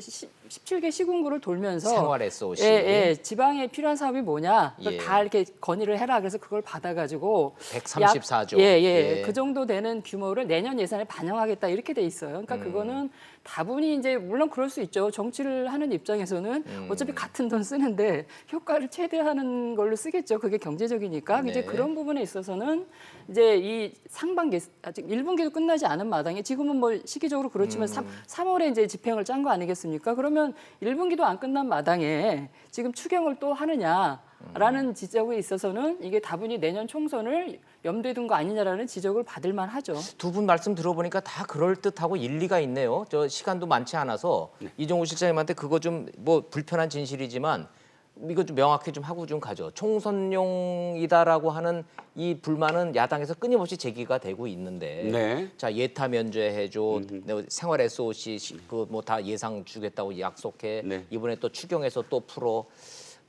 S6: 17개 시군구를 돌면서
S1: 생활 SOC.
S6: 지방에 필요한 사업이 뭐냐
S1: 예.
S6: 다 이렇게 건의를 해라. 그래서 그걸 받아가지고
S1: 134조.
S6: 그 정도 되는 규모를 내년 예산에 반영하겠다 이렇게 돼 있어요. 그러니까 그거는 다분히 이제 물론 그럴 수 있죠. 정치를 하는 입장에서는 어차피 같은 돈 쓰는데 효과를 최대화하는 걸로 쓰겠죠. 그게 경제적이니까.
S1: 네.
S6: 이제 그런 부분에 있어서는 이제 이 상반기 아직 1분기도 끝나지 않은 마당에 지금은 뭐 시기적으로 그렇지만 3월에 이제 집행을 짠 거 아니겠습니까? 그러면 1분기도 안 끝난 마당에 지금 추경을 또 하느냐라는 지적에 있어서는 이게 다분히 내년 총선을 염두에 둔 거 아니냐라는 지적을 받을 만하죠.
S1: 두 분 말씀 들어보니까 다 그럴 듯하고 일리가 있네요. 저 시간도 많지 않아서 이종우 실장님한테 그거 좀 뭐 불편한 진실이지만 이거 좀 명확히 좀 하고 좀 가죠. 총선용이다라고 하는 이 불만은 야당에서 끊임없이 제기가 되고 있는데,
S8: 네.
S1: 자 예타 면제해줘, 생활 SOC 그 뭐 다 예상 주겠다고 약속해,
S8: 네.
S1: 이번에 또 추경에서 또 풀어.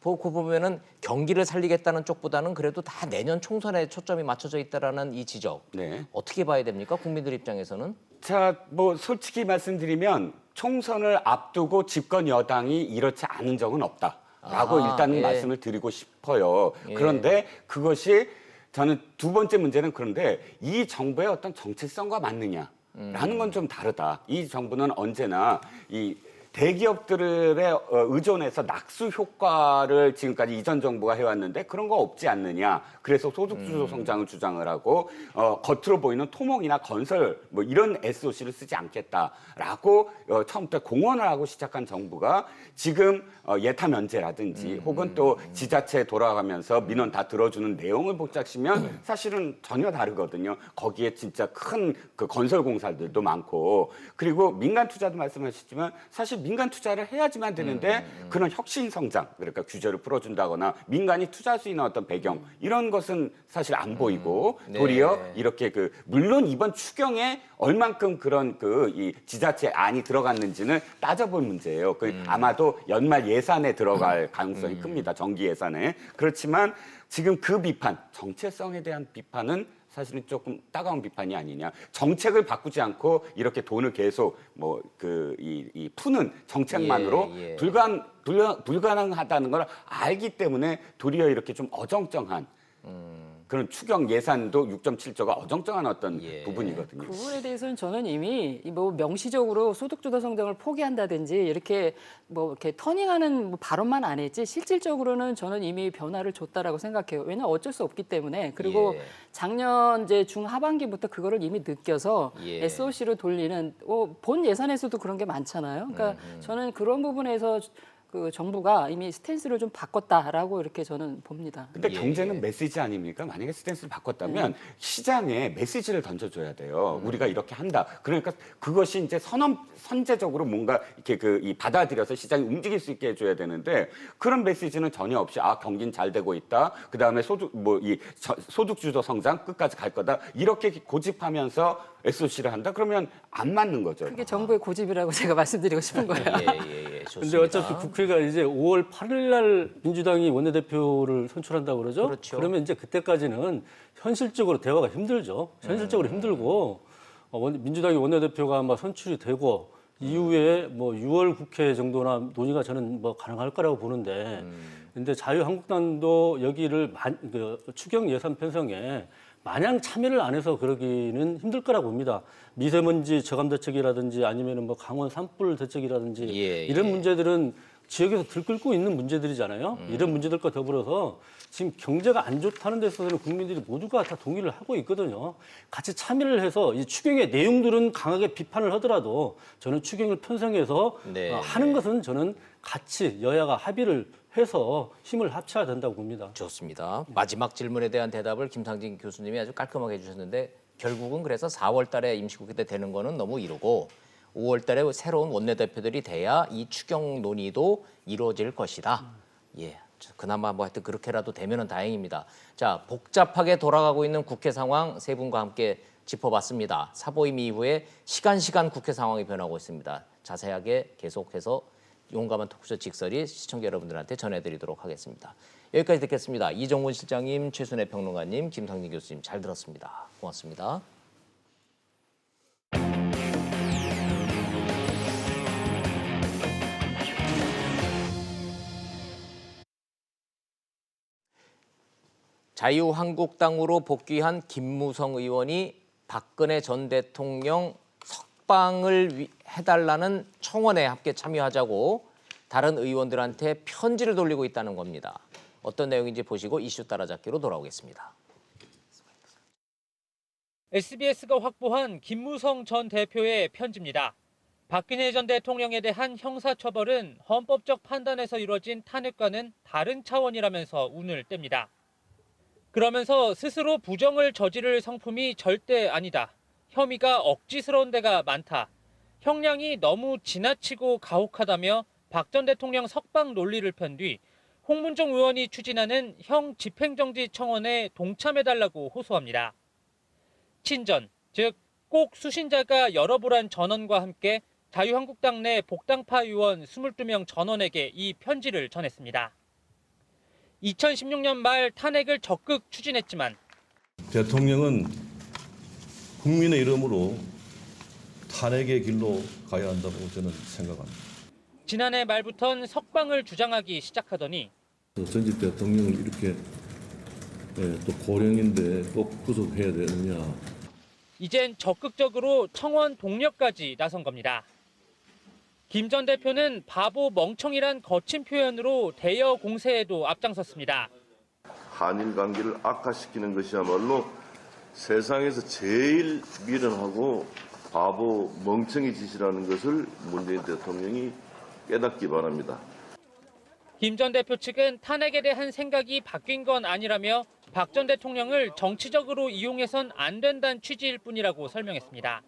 S1: 그 보면은 경기를 살리겠다는 쪽보다는 그래도 다 내년 총선에 초점이 맞춰져 있다라는 이 지적.
S8: 네.
S1: 어떻게 봐야 됩니까? 국민들 입장에서는?
S8: 자, 뭐 솔직히 말씀드리면 총선을 앞두고 집권 여당이 이렇지 않은 적은 없다라고 일단은
S1: 예.
S8: 말씀을 드리고 싶어요.
S1: 예.
S8: 그런데 그것이 저는 두 번째 문제는 그런데 이 정부의 어떤 정체성과 맞느냐라는 건 좀 다르다. 이 정부는 언제나 이 대기업들의 의존해서 낙수 효과를 지금까지 이전 정부가 해왔는데 그런 거 없지 않느냐. 그래서 소득주도 성장을 주장을 하고 겉으로 보이는 토목이나 건설 뭐 이런 SOC를 쓰지 않겠다라고 처음부터 공언을 하고 시작한 정부가 지금 예타 면제라든지 혹은 또 지자체에 돌아가면서 민원 다 들어주는 내용을 보자시면 사실은 전혀 다르거든요. 거기에 진짜 큰 그 건설 공사들도 많고 그리고 민간 투자도 말씀하셨지만 사실 민간 투자를 해야지만 되는데 그런 혁신 성장, 그러니까 규제를 풀어준다거나 민간이 투자할 수 있는 어떤 배경 이런 것은 사실 안 보이고 도리어 이렇게 물론 이번 추경에 얼만큼 그런 이 지자체 안이 들어갔는지는 따져볼 문제예요. 아마도 연말 예산에 들어갈 가능성이 큽니다. 정기 예산에. 그렇지만 지금 그 비판, 정체성에 대한 비판은 사실은 조금 따가운 비판이 아니냐. 정책을 바꾸지 않고 이렇게 돈을 계속 푸는 정책만으로 불가능하다는 걸 알기 때문에 도리어 이렇게 좀 어정쩡한 그런 추경 예산도 6.7조가 어정쩡한 어떤 부분이거든요.
S6: 그 부분에 대해서는 저는 이미 명시적으로 소득주도 성장을 포기한다든지 이렇게 터닝하는 발언만 안 했지 실질적으로는 저는 이미 변화를 줬다라고 생각해요. 왜냐하면 어쩔 수 없기 때문에. 그리고 작년 이제 중하반기부터 그거를 이미 느껴서 SOC로 돌리는 본 예산에서도 그런 게 많잖아요. 그러니까 저는 그런 부분에서 정부가 이미 스탠스를 좀 바꿨다라고 이렇게 저는 봅니다.
S8: 근데 경제는 메시지 아닙니까? 만약에 스탠스를 바꿨다면 시장에 메시지를 던져줘야 돼요. 우리가 이렇게 한다. 그러니까 그것이 이제 선제적으로 뭔가 이렇게 받아들여서 시장이 움직일 수 있게 해줘야 되는데 그런 메시지는 전혀 없이 경기는 잘 되고 있다. 그 다음에 소득 주도 성장 끝까지 갈 거다. 이렇게 고집하면서 SOC를 한다. 그러면 안 맞는 거죠.
S6: 그게 정부의 고집이라고 제가 말씀드리고 싶은 거예요.
S5: 근데 어차피 국회가 이제 5월 8일 날 민주당이 원내대표를 선출한다고 그러죠?
S1: 그렇죠.
S5: 그러면 이제 그때까지는 현실적으로 대화가 힘들죠. 현실적으로 힘들고 민주당이 원내대표가 아마 선출이 되고 이후에 6월 국회 정도나 논의가 저는 가능할 거라고 보는데 근데 자유한국당도 여기를 추경 예산 편성에 마냥 참여를 안 해서 그러기는 힘들 거라고 봅니다. 미세먼지 저감 대책이라든지 아니면 강원 산불 대책이라든지 이런 문제들은 지역에서 들끓고 있는 문제들이잖아요. 이런 문제들과 더불어서 지금 경제가 안 좋다는 데 있어서는 국민들이 모두가 다 동의를 하고 있거든요. 같이 참여를 해서 이 추경의 내용들은 강하게 비판을 하더라도 저는 추경을 편성해서 하는 것은 저는 같이 여야가 합의를 해서 힘을 합쳐야 된다고 봅니다.
S1: 좋습니다. 마지막 질문에 대한 대답을 김상진 교수님이 아주 깔끔하게 해주셨는데 결국은 그래서 4월 달에 임시국회 때 되는 거는 너무 이르고 5월 달에 새로운 원내대표들이 돼야 이 추경 논의도 이루어질 것이다. 그나마 하여튼 그렇게라도 되면은 다행입니다. 자, 복잡하게 돌아가고 있는 국회 상황 세 분과 함께 짚어봤습니다. 사보임 이후에 시간 국회 상황이 변하고 있습니다. 자세하게 계속해서 용감한 토크쇼 직설이 시청자 여러분들한테 전해드리도록 하겠습니다. 여기까지 듣겠습니다. 이정훈 실장님, 최순애 평론가님, 김상진 교수님 잘 들었습니다. 고맙습니다. 자유한국당으로 복귀한 김무성 의원이 박근혜 전 대통령 석방을 해달라는 청원에 함께 참여하자고 다른 의원들한테 편지를 돌리고 있다는 겁니다. 어떤 내용인지 보시고 이슈 따라잡기로 돌아오겠습니다.
S9: SBS가 확보한 김무성 전 대표의 편지입니다. 박근혜 전 대통령에 대한 형사처벌은 헌법적 판단에서 이루어진 탄핵과는 다른 차원이라면서 운을 뗍니다. 그러면서 스스로 부정을 저지를 성품이 절대 아니다. 혐의가 억지스러운 데가 많다. 형량이 너무 지나치고 가혹하다며 박 전 대통령 석방 논리를 편 뒤 홍문종 의원이 추진하는 형 집행정지 청원에 동참해달라고 호소합니다. 친전, 즉 꼭 수신자가 열어보란 전원과 함께 자유한국당 내 복당파 의원 22명 전원에게 이 편지를 전했습니다. 2016년 말 탄핵을 적극 추진했지만
S10: 대통령은 국민의 이름으로 탄핵의 길로 가야 한다고 저는 생각합니다.
S9: 지난해 말부터는 석방을 주장하기 시작하더니
S10: 전직 대통령을 이렇게 또 고령인데 꼭 구속해야 되느냐.
S9: 이젠 적극적으로 청원 독려까지 나선 겁니다. 김 전 대표는 바보 멍청이란 거친 표현으로 대여 공세에도 앞장섰습니다.
S11: 한일 관계를 악화시키는 것이야말로 세상에서 제일 미련하고 바보 멍청이 짓이라는 것을 문재인 대통령이 깨닫기 바랍니다.
S9: 김 전 대표 측은 탄핵에 대한 생각이 바뀐 건 아니라며 박 전 대통령을 정치적으로 이용해선 안 된다는 취지일 뿐이라고 설명했습니다.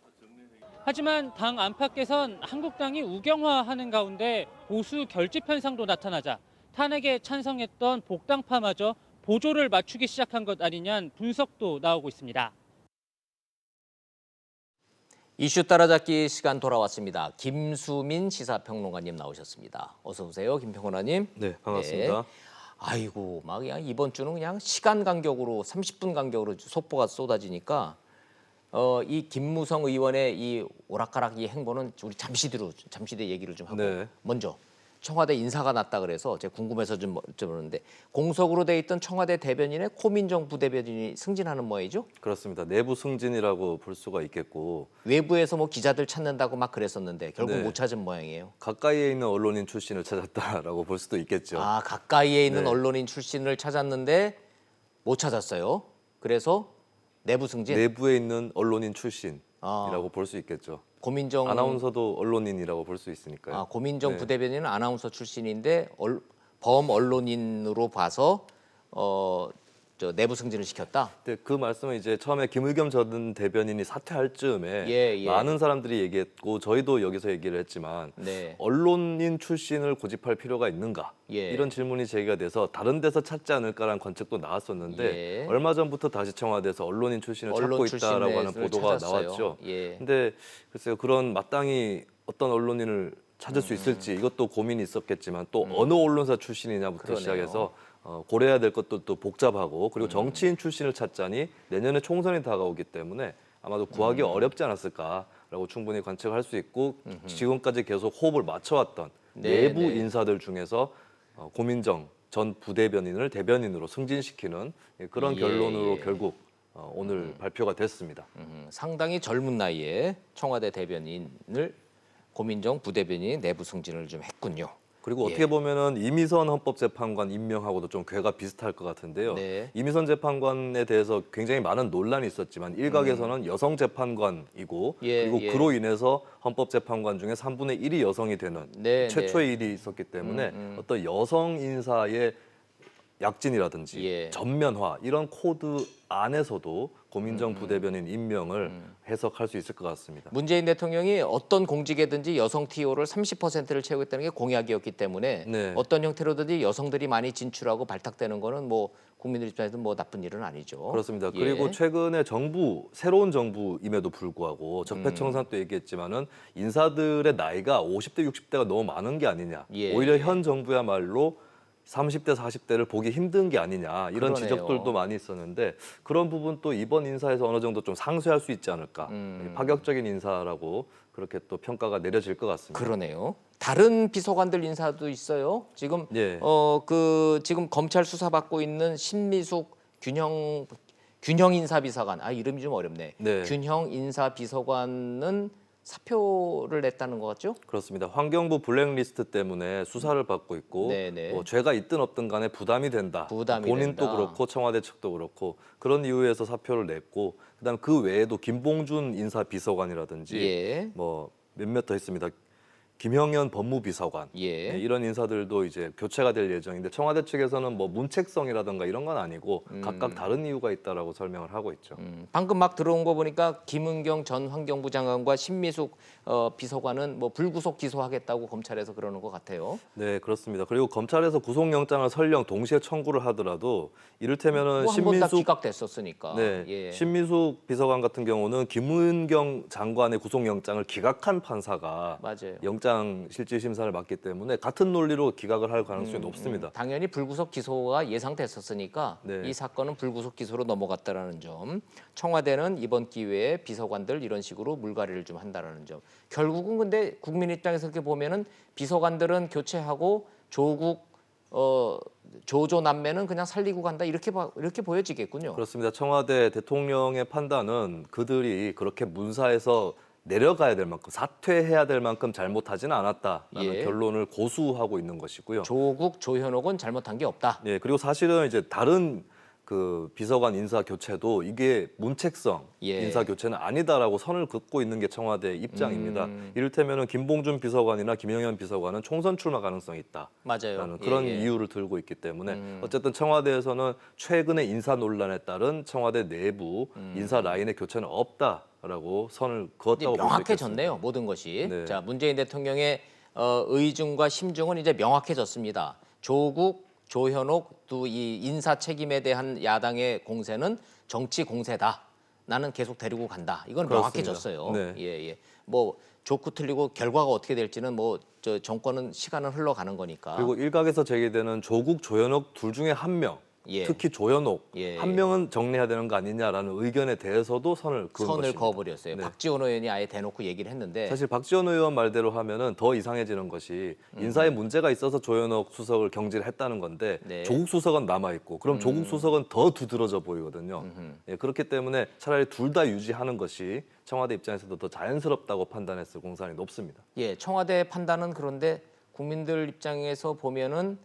S9: 하지만 당 안팎에선 한국당이 우경화하는 가운데 보수 결집 현상도 나타나자 탄핵에 찬성했던 복당파마저 보조를 맞추기 시작한 것 아니냐는 분석도 나오고 있습니다.
S1: 이슈 따라잡기 시간 돌아왔습니다. 김수민 시사평론가님 나오셨습니다. 어서 오세요, 김평론가님.
S12: 네, 반갑습니다.
S1: 네. 아이고, 막 그냥 이번 주는 그냥 시간 간격으로 30분 간격으로 속보가 쏟아지니까 이 김무성 의원의 이 오락가락 이 행보는 우리 잠시 뒤에 얘기를 좀 하고
S12: 네.
S1: 먼저 청와대 인사가 났다 그래서 제가 궁금해서 좀 여쭤보는데 공석으로 돼 있던 청와대 대변인의 고민정 부대변인이 승진하는 모양이죠?
S12: 그렇습니다. 내부 승진이라고 볼 수가 있겠고
S1: 외부에서 뭐 기자들 찾는다고 막 그랬었는데 결국
S12: 네.
S1: 못 찾은 모양이에요.
S12: 가까이에 있는 언론인 출신을 찾았다라고 볼 수도 있겠죠.
S1: 아, 가까이에 있는
S12: 네.
S1: 언론인 출신을 찾았는데 못 찾았어요. 그래서 내부 승진.
S12: 내부에 있는 언론인 출신이라고 볼 수 있겠죠.
S1: 고민정
S12: 아나운서도 언론인이라고 볼 수 있으니까요.
S1: 아, 고민정
S12: 네.
S1: 부대변인은 아나운서 출신인데 범 언론인으로 봐서 저 내부 승진을 시켰다.
S12: 네, 그 말씀은 이제 처음에 김의겸 전 대변인이 사퇴할 즈음에
S1: 예.
S12: 많은 사람들이 얘기했고 저희도 여기서 얘기를 했지만
S1: 네.
S12: 언론인 출신을 고집할 필요가 있는가
S1: 예.
S12: 이런 질문이 제기가 돼서 다른 데서 찾지 않을까라는 관측도 나왔었는데
S1: 예.
S12: 얼마 전부터 다시 청와대에서 언론인 출신을
S1: 언론
S12: 찾고 있다라고 하는
S1: 출신을
S12: 보도가
S1: 찾았어요.
S12: 나왔죠.
S1: 예.
S12: 근데 글쎄요, 그런 마땅히 어떤 언론인을 찾을 수 있을지 이것도 고민이 있었겠지만 또 어느 언론사 출신이냐부터
S1: 그러네요.
S12: 시작해서 고려해야 될 것도 또 복잡하고 그리고 정치인 출신을 찾자니 내년에 총선이 다가오기 때문에 아마도 구하기 어렵지 않았을까라고 충분히 관측할 수 있고 지금까지 계속 호흡을 맞춰왔던 내부 인사들 중에서 고민정 전 부대변인을 대변인으로 승진시키는 그런 결론으로 결국 오늘 발표가 됐습니다.
S1: 상당히 젊은 나이에 청와대 대변인을 고민정 부대변인이 내부 승진을 좀 했군요.
S12: 그리고 어떻게 보면은 이미선 헌법재판관 임명하고도 좀 궤가 비슷할 것 같은데요.
S1: 네.
S12: 이미선 재판관에 대해서 굉장히 많은 논란이 있었지만 일각에서는 여성 재판관이고 그리고 그로 인해서 헌법재판관 중에 3분의 1이 여성이 되는 최초의 일이 있었기 때문에 어떤 여성 인사의 약진이라든지 전면화 이런 코드 안에서도 고민정 부대변인 임명을 해석할 수 있을 것 같습니다.
S1: 문재인 대통령이 어떤 공직에든지 여성 TO를 30%를 채우겠다는 게 공약이었기 때문에 어떤 형태로든지 여성들이 많이 진출하고 발탁되는 거는 뭐 국민들 입장에서 뭐 나쁜 일은 아니죠.
S12: 그렇습니다. 그리고 최근에 새로운 정부임에도 불구하고 적폐청산 때 얘기했지만은 인사들의 나이가 50대, 60대가 너무 많은 게 아니냐. 오히려 현 정부야말로 30대, 40대를 보기 힘든 게 아니냐 이런 지적들도 많이 있었는데 그런 부분도 이번 인사에서 어느 정도 좀 상쇄할 수 있지 않을까. 파격적인 인사라고 그렇게 또 평가가 내려질 것 같습니다.
S1: 그러네요. 다른 비서관들 인사도 있어요. 지금 지금 검찰 수사 받고 있는 신미숙 균형 인사비서관. 아, 이름이 좀 어렵네. 균형 인사비서관은 사표를 냈다는 것 같죠?
S12: 그렇습니다. 환경부 블랙리스트 때문에 수사를 받고 있고 뭐 죄가 있든 없든 간에 부담이 된다. 본인도 그렇고 청와대 측도 그렇고 그런 이유에서 사표를 냈고 그다음 그 외에도 김봉준 인사비서관이라든지 뭐 몇몇 더 있습니다. 김형현 법무비서관 이런 인사들도 이제 교체가 될 예정인데 청와대 측에서는 뭐 문책성이라든가 이런 건 아니고 각각 다른 이유가 있다라고 설명을 하고 있죠.
S1: 방금 막 들어온 거 보니까 김은경 전 환경부 장관과 신미숙 비서관은 뭐 불구속 기소하겠다고 검찰에서 그러는 것 같아요.
S12: 네, 그렇습니다. 그리고 검찰에서 구속영장을 설령 동시에 청구를 하더라도 이를테면은
S1: 한 번 다 기각됐었으니까.
S12: 신미숙 비서관 같은 경우는 김은경 장관의 구속영장을 기각한 판사가 영장 실질 심사를 맡기 때문에 같은 논리로 기각을 할 가능성이 높습니다.
S1: 당연히 불구속 기소가 예상됐었으니까 이 사건은 불구속 기소로 넘어갔다라는 점. 청와대는 이번 기회에 비서관들 이런 식으로 물갈이를 좀 한다라는 점. 결국은 근데 국민 입장에서 이렇게 보면은 비서관들은 교체하고 조국 조조 남매는 그냥 살리고 간다 이렇게 보여지겠군요.
S12: 그렇습니다. 청와대 대통령의 판단은 그들이 그렇게 문사에서 내려가야 될 만큼 사퇴해야 될 만큼 잘못하지는 않았다라는 결론을 고수하고 있는 것이고요.
S1: 조국, 조현옥은 잘못한 게 없다.
S12: 네, 그리고 사실은 이제 다른 그 비서관 인사 교체도 이게 문책성 인사 교체는 아니다라고 선을 긋고 있는 게 청와대 입장입니다. 이를테면은 김봉준 비서관이나 김영현 비서관은 총선 출마 가능성이 있다라는 그런 이유를 들고 있기 때문에 어쨌든 청와대에서는 최근의 인사 논란에 따른 청와대 내부 인사 라인의 교체는 없다라고 라고 선을 그었다고 볼 수
S1: 명확해졌네요. 모든 것이.
S12: 네.
S1: 자, 문재인 대통령의 의중과 심중은 이제 명확해졌습니다. 조국, 조현옥 두 이 인사 책임에 대한 야당의 공세는 정치 공세다. 나는 계속 데리고 간다. 이건
S12: 그렇습니다.
S1: 명확해졌어요.
S12: 네.
S1: 예. 뭐 좋고 틀리고 결과가 어떻게 될지는 뭐 저 정권은 시간은 흘러가는 거니까.
S12: 그리고 일각에서 제기되는 조국, 조현옥 둘 중에 한 명,
S1: 예.
S12: 특히 조현옥
S1: 예.
S12: 한 명은 정리해야 되는 거 아니냐라는 의견에 대해서도 선을 그은 것입니다.
S1: 그어버렸어요.
S12: 네.
S1: 박지원 의원이 아예 대놓고 얘기를 했는데
S12: 사실 박지원 의원 말대로 하면은 더 이상해지는 것이 인사에 문제가 있어서 조현옥 수석을 경질했다는 건데
S1: 네.
S12: 조국 수석은 남아 있고 그럼 조국 수석은 더 두드러져 보이거든요. 예, 그렇기 때문에 차라리 둘 다 유지하는 것이 청와대 입장에서도 더 자연스럽다고 판단했을 공산이 높습니다.
S1: 예, 청와대 판단은 그런데 국민들 입장에서 보면은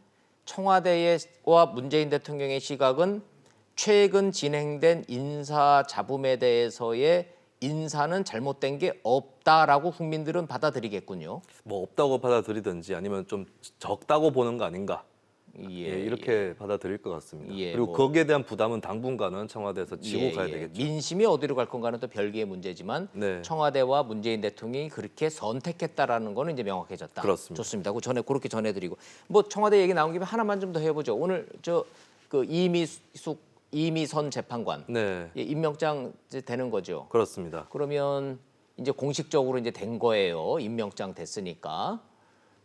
S1: 청와대와 문재인 대통령의 시각은 최근 진행된 인사 잡음에 대해서의 인사는 잘못된 게 없다라고 국민들은 받아들이겠군요.
S12: 뭐 없다고 받아들이든지 아니면 좀 적다고 보는 거 아닌가.
S1: 예,
S12: 이렇게 받아들일 것 같습니다.
S1: 예,
S12: 그리고
S1: 뭐.
S12: 거기에 대한 부담은 당분간은 청와대에서 지고 가야 되겠죠.
S1: 민심이 어디로 갈 건가는 또 별개의 문제지만
S12: 네.
S1: 청와대와 문재인 대통령이 그렇게 선택했다라는 거는 이제 명확해졌다.
S12: 그렇습니다.
S1: 좋습니다. 그렇게 전해드리고 뭐 청와대 얘기 나온 김에 하나만 좀 더 해보죠. 오늘 그 이미선 재판관
S12: 네,
S1: 예, 임명장 이제 되는 거죠.
S12: 그렇습니다.
S1: 그러면 이제 공식적으로 이제 된 거예요. 임명장 됐으니까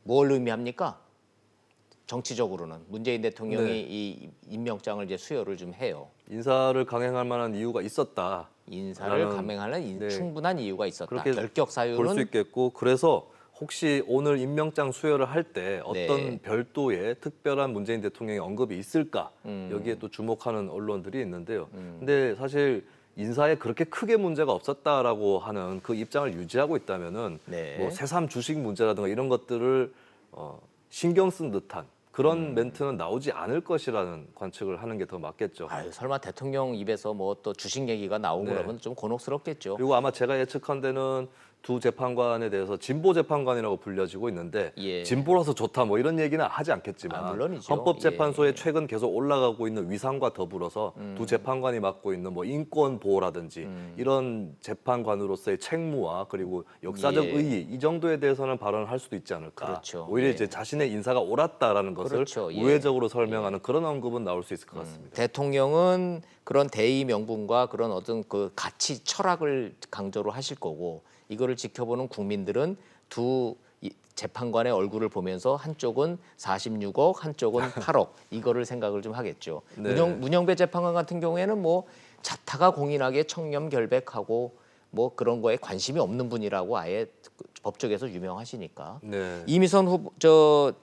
S1: 뭘 의미합니까? 정치적으로는 문재인 대통령이
S12: 네.
S1: 이 임명장을 이제 수여를 좀 해요.
S12: 인사를 강행할 만한 이유가 있었다.
S1: 인사를
S12: 라는,
S1: 감행하는
S12: 네.
S1: 충분한 이유가 있었다.
S12: 그렇게
S1: 결격
S12: 볼 수
S1: 사유는
S12: 있겠고 그래서 혹시 오늘 임명장 수여를 할 때 어떤
S1: 네.
S12: 별도의 특별한 문재인 대통령의 언급이 있을까 여기에 또 주목하는 언론들이 있는데요. 근데 사실 인사에 그렇게 크게 문제가 없었다라고 하는 그 입장을 유지하고 있다면은
S1: 네.
S12: 뭐 새삼 주식 문제라든가 이런 것들을 신경 쓴 듯한 그런 멘트는 나오지 않을 것이라는 관측을 하는 게 더 맞겠죠.
S1: 아유, 설마 대통령 입에서 뭐 또 주식 얘기가 나오고
S12: 네.
S1: 그러면 좀 곤혹스럽겠죠.
S12: 그리고 아마 제가 예측한 데는 두 재판관에 대해서 진보 재판관이라고 불려지고 있는데
S1: 예.
S12: 진보라서 좋다 뭐 이런 얘기는 하지 않겠지만
S1: 물론이죠.
S12: 헌법재판소에
S1: 예.
S12: 최근 계속 올라가고 있는 위상과 더불어서 두 재판관이 맡고 있는 뭐 인권 보호라든지 이런 재판관으로서의 책무와 그리고 역사적
S1: 예.
S12: 의의 이 정도에 대해서는 발언을 할 수도 있지 않을까.
S1: 그렇죠.
S12: 오히려
S1: 예.
S12: 이제 자신의 인사가 옳았다라는 것을
S1: 그렇죠. 예.
S12: 우회적으로 설명하는 그런 언급은 나올 수 있을 것 같습니다.
S1: 대통령은 그런 대의 명분과 그런 어떤 그 가치 철학을 강조를 하실 거고 이거를 지켜보는 국민들은 두 재판관의 얼굴을 보면서 한쪽은 46억, 한쪽은 8억 이거를 생각을 좀 하겠죠.
S12: 네.
S1: 문영배 재판관 같은 경우에는 뭐 자타가 공인하게 청렴결백하고 뭐 그런 거에 관심이 없는 분이라고 아예 법조계에서 유명하시니까.
S12: 네.
S1: 이미선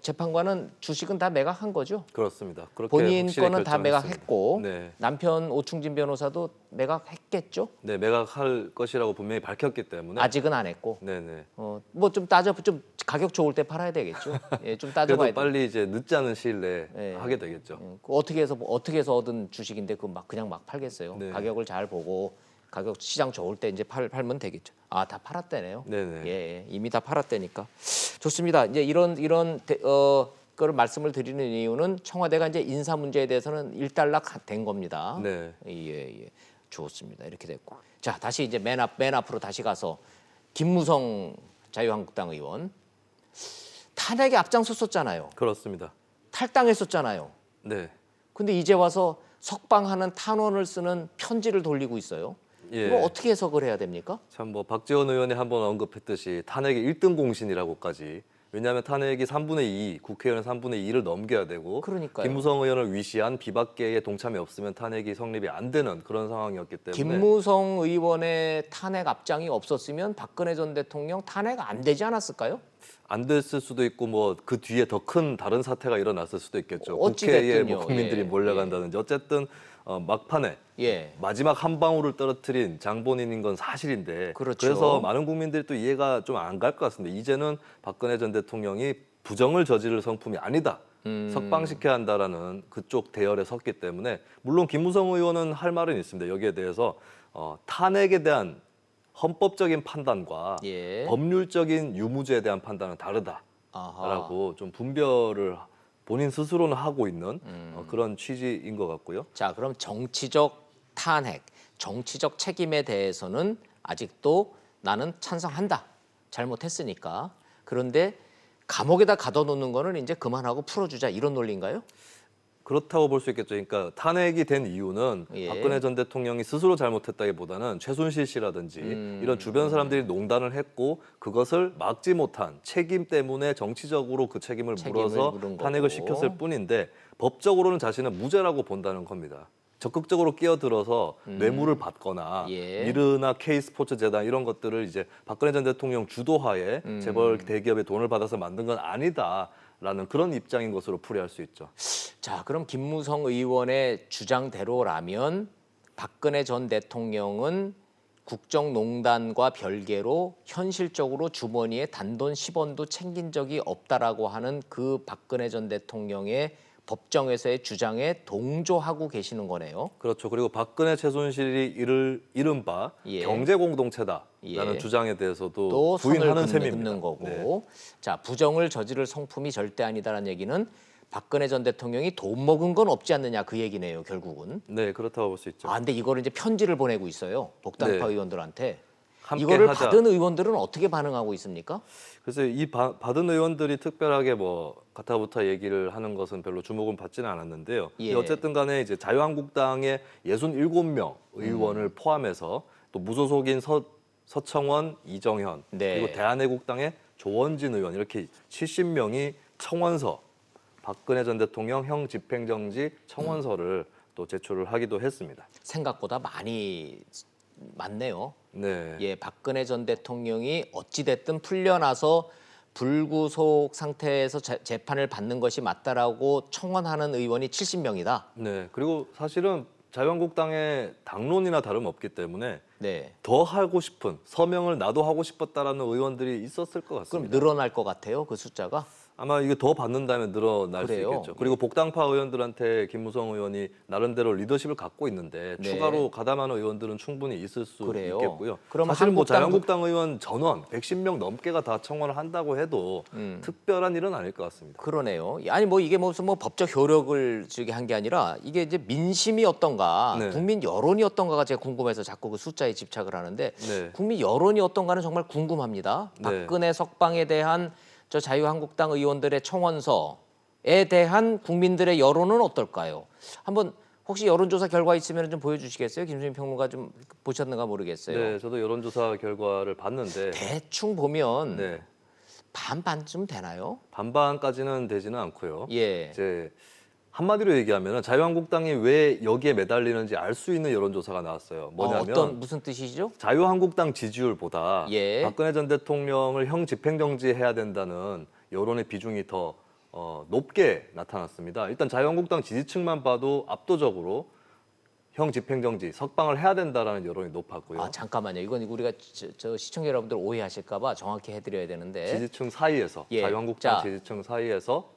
S1: 재판관은 주식은 다 매각한 거죠.
S12: 그렇습니다. 그렇게
S1: 본인
S12: 확실히
S1: 거는 다
S12: 결정했습니다.
S1: 매각했고
S12: 네.
S1: 남편 오충진 변호사도 매각했겠죠.
S12: 네, 매각할 것이라고 분명히 밝혔기 때문에
S1: 아직은 안 했고.
S12: 네네.
S1: 뭐 좀 좀 가격 좋을 때 팔아야 되겠죠. 예, 좀 따져봐야
S12: 그래도
S1: 돼.
S12: 빨리 이제 늦지 않은 시일 내에
S1: 예.
S12: 하게 되겠죠.
S1: 어떻게 해서 얻은 주식인데 그냥 막 팔겠어요.
S12: 네.
S1: 가격을 잘 보고 가격 시장 좋을 때 이제 팔면 되겠죠. 아, 다 팔았대네요.
S12: 네네.
S1: 예, 이미 다 팔았대니까. 좋습니다. 이제 이런 거를 말씀을 드리는 이유는 청와대가 이제 인사 문제에 대해서는 일단락 된 겁니다.
S12: 네.
S1: 예. 좋습니다. 이렇게 됐고. 자, 다시 이제 맨 앞으로 다시 가서 김무성 자유한국당 의원 탄핵에 앞장섰었잖아요.
S12: 그렇습니다.
S1: 탈당했었잖아요.
S12: 네.
S1: 근데 이제 와서 석방하는 탄원을 쓰는 편지를 돌리고 있어요.
S12: 예.
S1: 이거 어떻게 해석을 해야 됩니까?
S12: 참 뭐 박지원 의원이 한번 언급했듯이 탄핵의 1등 공신이라고까지. 왜냐하면 탄핵이 3분의 2, 국회의원은 3분의 2를 넘겨야 되고
S1: 그러니까요.
S12: 김무성 의원을 위시한 비박계의 동참이 없으면 탄핵이 성립이 안 되는 그런 상황이었기 때문에
S1: 김무성 의원의 탄핵 앞장이 없었으면 박근혜 전 대통령 탄핵 안 되지 않았을까요?
S12: 안 됐을 수도 있고 뭐 그 뒤에 더 큰 다른 사태가 일어났을 수도 있겠죠.
S1: 어찌
S12: 국회에
S1: 됐든요.
S12: 뭐 국민들이
S1: 예,
S12: 몰려간다든지 어쨌든 막판에
S1: 예.
S12: 마지막 한 방울을 떨어뜨린 장본인인 건 사실인데
S1: 그렇죠.
S12: 그래서 많은 국민들이 또 이해가 좀 안 갈 것 같습니다. 이제는 박근혜 전 대통령이 부정을 저지를 성품이 아니다. 석방시켜야 한다라는 그쪽 대열에 섰기 때문에 물론 김무성 의원은 할 말은 있습니다. 여기에 대해서 탄핵에 대한 헌법적인 판단과
S1: 예.
S12: 법률적인 유무죄에 대한 판단은 다르다라고
S1: 아하.
S12: 좀 분별을 본인 스스로는 하고 있는 그런 취지인 것 같고요.
S1: 자, 그럼 정치적 탄핵, 정치적 책임에 대해서는 아직도 나는 찬성한다. 잘못했으니까. 그런데 감옥에다 가둬놓는 거는 이제 그만하고 풀어주자 이런 논리인가요?
S12: 그렇다고 볼 수 있겠죠. 그러니까 탄핵이 된 이유는
S1: 예.
S12: 박근혜 전 대통령이 스스로 잘못했다기보다는 최순실 씨라든지 이런 주변 사람들이 농단을 했고 그것을 막지 못한 책임 때문에 정치적으로 그 책임을 물어서
S1: 물은
S12: 탄핵을
S1: 거고.
S12: 시켰을 뿐인데 법적으로는 자신은 무죄라고 본다는 겁니다. 적극적으로 끼어들어서 뇌물을 받거나
S1: 예.
S12: 미르나 K스포츠 재단 이런 것들을 이제 박근혜 전 대통령 주도하에 재벌 대기업의 돈을 받아서 만든 건 아니다라는 그런 입장인 것으로 풀이할 수 있죠.
S1: 자, 그럼 김무성 의원의 주장대로라면 박근혜 전 대통령은 국정농단과 별개로 현실적으로 주머니에 단돈 10원도 챙긴 적이 없다라고 하는 그 박근혜 전 대통령의 법정에서의 주장에 동조하고 계시는 거네요.
S12: 그렇죠. 그리고 박근혜 최순실이 이른바
S1: 예.
S12: 경제 공동체다라는
S1: 예.
S12: 주장에 대해서도
S1: 또
S12: 부인하는
S1: 선을
S12: 셈입니다.
S1: 긋는 거고.
S12: 네.
S1: 자, 부정을 저지를 성품이 절대 아니다라는 얘기는 박근혜 전 대통령이 돈 먹은 건 없지 않느냐 그 얘기네요, 결국은.
S12: 네, 그렇다고 볼 수 있죠.
S1: 아, 근데 이거를 이제 편지를 보내고 있어요. 복당파
S12: 네.
S1: 의원들한테.
S12: 함께
S1: 이거를
S12: 하자.
S1: 받은 의원들은 어떻게 반응하고 있습니까?
S12: 그래서 이 받은 의원들이 특별하게 뭐 가타부타 얘기를 하는 것은 별로 주목은 받지는 않았는데요.
S1: 예.
S12: 어쨌든 간에 이제 자유한국당의 67명 의원을 포함해서 또 무소속인 서청원, 이정현
S1: 네.
S12: 그리고 대한애국당의 조원진 의원 이렇게 70명이 청원서 박근혜 전 대통령 형 집행정지 청원서를 또 제출을 하기도 했습니다.
S1: 생각보다 많네요.
S12: 네.
S1: 예, 박근혜 전 대통령이 어찌됐든 풀려나서 불구속 상태에서 재판을 받는 것이 맞다라고 청원하는 의원이 70명이다.
S12: 네. 그리고 사실은 자유한국당의 당론이나 다름없기 때문에
S1: 네.
S12: 더 하고 싶은 서명을 나도 하고 싶었다라는 의원들이 있었을 것
S1: 그럼
S12: 같습니다.
S1: 늘어날 것 같아요, 그 숫자가?
S12: 아마 이게 더 받는다면 늘어날
S1: 그래요?
S12: 수 있겠죠. 그리고 복당파 의원들한테 김무성 의원이 나름대로 리더십을 갖고 있는데
S1: 네.
S12: 추가로 가담하는 의원들은 충분히 있을 수
S1: 그래요?
S12: 있겠고요.
S1: 그럼
S12: 사실 뭐
S1: 한국당
S12: 자유한국당 의원 전원 110명 넘게가 다 청원을 한다고 해도 특별한 일은 아닐 것 같습니다.
S1: 그러네요. 아니 뭐 이게 무슨 뭐 법적 효력을 주게 한 게 아니라 이게 이제 민심이 어떤가,
S12: 네.
S1: 국민 여론이 어떤가가 제가 궁금해서 자꾸 그 숫자에 집착을 하는데
S12: 네.
S1: 국민 여론이 어떤가는 정말 궁금합니다.
S12: 네.
S1: 박근혜 석방에 대한 저 자유한국당 의원들의 청원서에 대한 국민들의 여론은 어떨까요? 한번 혹시 여론조사 결과 있으면 좀 보여주시겠어요? 김수민 평론가 좀 보셨는가 모르겠어요.
S12: 네, 저도 여론조사 결과를 봤는데
S1: 대충 보면
S12: 네.
S1: 반반쯤 되나요?
S12: 반반까지는 되지는 않고요.
S1: 예.
S12: 이제 한마디로 얘기하면 자유한국당이 왜 여기에 매달리는지 알 수 있는 여론조사가 나왔어요. 뭐냐면
S1: 무슨 뜻이시죠?
S12: 자유한국당 지지율보다
S1: 예.
S12: 박근혜 전 대통령을 형 집행정지해야 된다는 여론의 비중이 더 높게 나타났습니다. 일단 자유한국당 지지층만 봐도 압도적으로 형 집행정지, 석방을 해야 된다라는 여론이 높았고요.
S1: 아 잠깐만요. 이건 우리가 저 시청자 여러분들 오해하실까 봐 정확히 해드려야 되는데.
S12: 지지층 사이에서
S1: 예.
S12: 자유한국당
S1: 자.
S12: 지지층 사이에서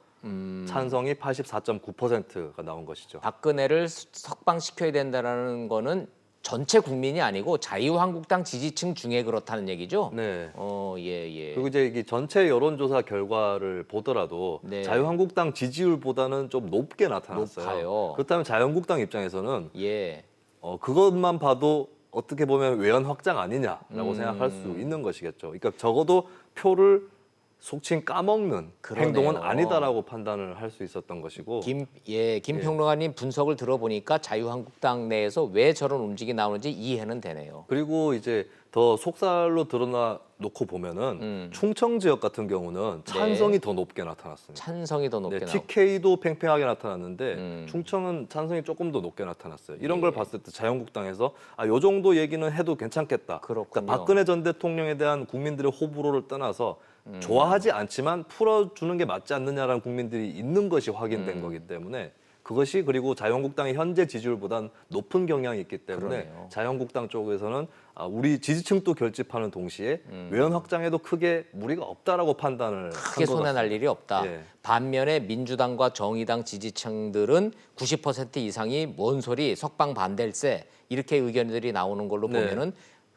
S12: 찬성이 84.9%가 나온 것이죠.
S1: 박근혜를 석방시켜야 된다라는 거는 전체 국민이 아니고 자유한국당 지지층 중에 그렇다는 얘기죠?
S12: 네.
S1: 예.
S12: 그리고 이제 이 전체 여론조사 결과를 보더라도
S1: 네.
S12: 자유한국당 지지율보다는 좀 높게 나타났어요.
S1: 높아요.
S12: 그렇다면 자유한국당 입장에서는
S1: 예.
S12: 그것만 봐도 어떻게 보면 외연 확장 아니냐라고 생각할 수 있는 것이겠죠. 그러니까 적어도 표를 속칭 까먹는
S1: 그러네요.
S12: 행동은 아니다라고 판단을 할 수 있었던 것이고.
S1: 김 평론가님 분석을 들어보니까 자유한국당 내에서 왜 저런 움직임이 나오는지 이해는 되네요.
S12: 그리고 이제 더 속살로 드러나 놓고 보면은 충청 지역 같은 경우는 찬성이 더 높게 나타났습니다.
S1: 찬성이 더 높게
S12: 네,
S1: 나오고.
S12: TK도 팽팽하게 나타났는데 충청은 찬성이 조금 더 높게 나타났어요. 이런 걸 봤을 때 자유한국당에서 요 정도 얘기는 해도 괜찮겠다.
S1: 그렇군요.
S12: 그러니까 박근혜 전 대통령에 대한 국민들의 호불호를 떠나서 좋아하지 않지만 풀어주는 게 맞지 않느냐라는 국민들이 있는 것이 확인된 거기 때문에 그것이 그리고 자유한국당의 현재 지지율보다는 높은 경향이 있기 때문에
S1: 그러네요.
S12: 자유한국당 쪽에서는 우리 지지층도 결집하는 동시에 외연 확장에도 크게 무리가 없다라고 판단을
S1: 크게 손해날 일이 없다.
S12: 예.
S1: 반면에 민주당과 정의당 지지층들은 90% 이상이 뭔 소리 석방 반댈세 이렇게 의견들이 나오는 걸로
S12: 네.
S1: 보면은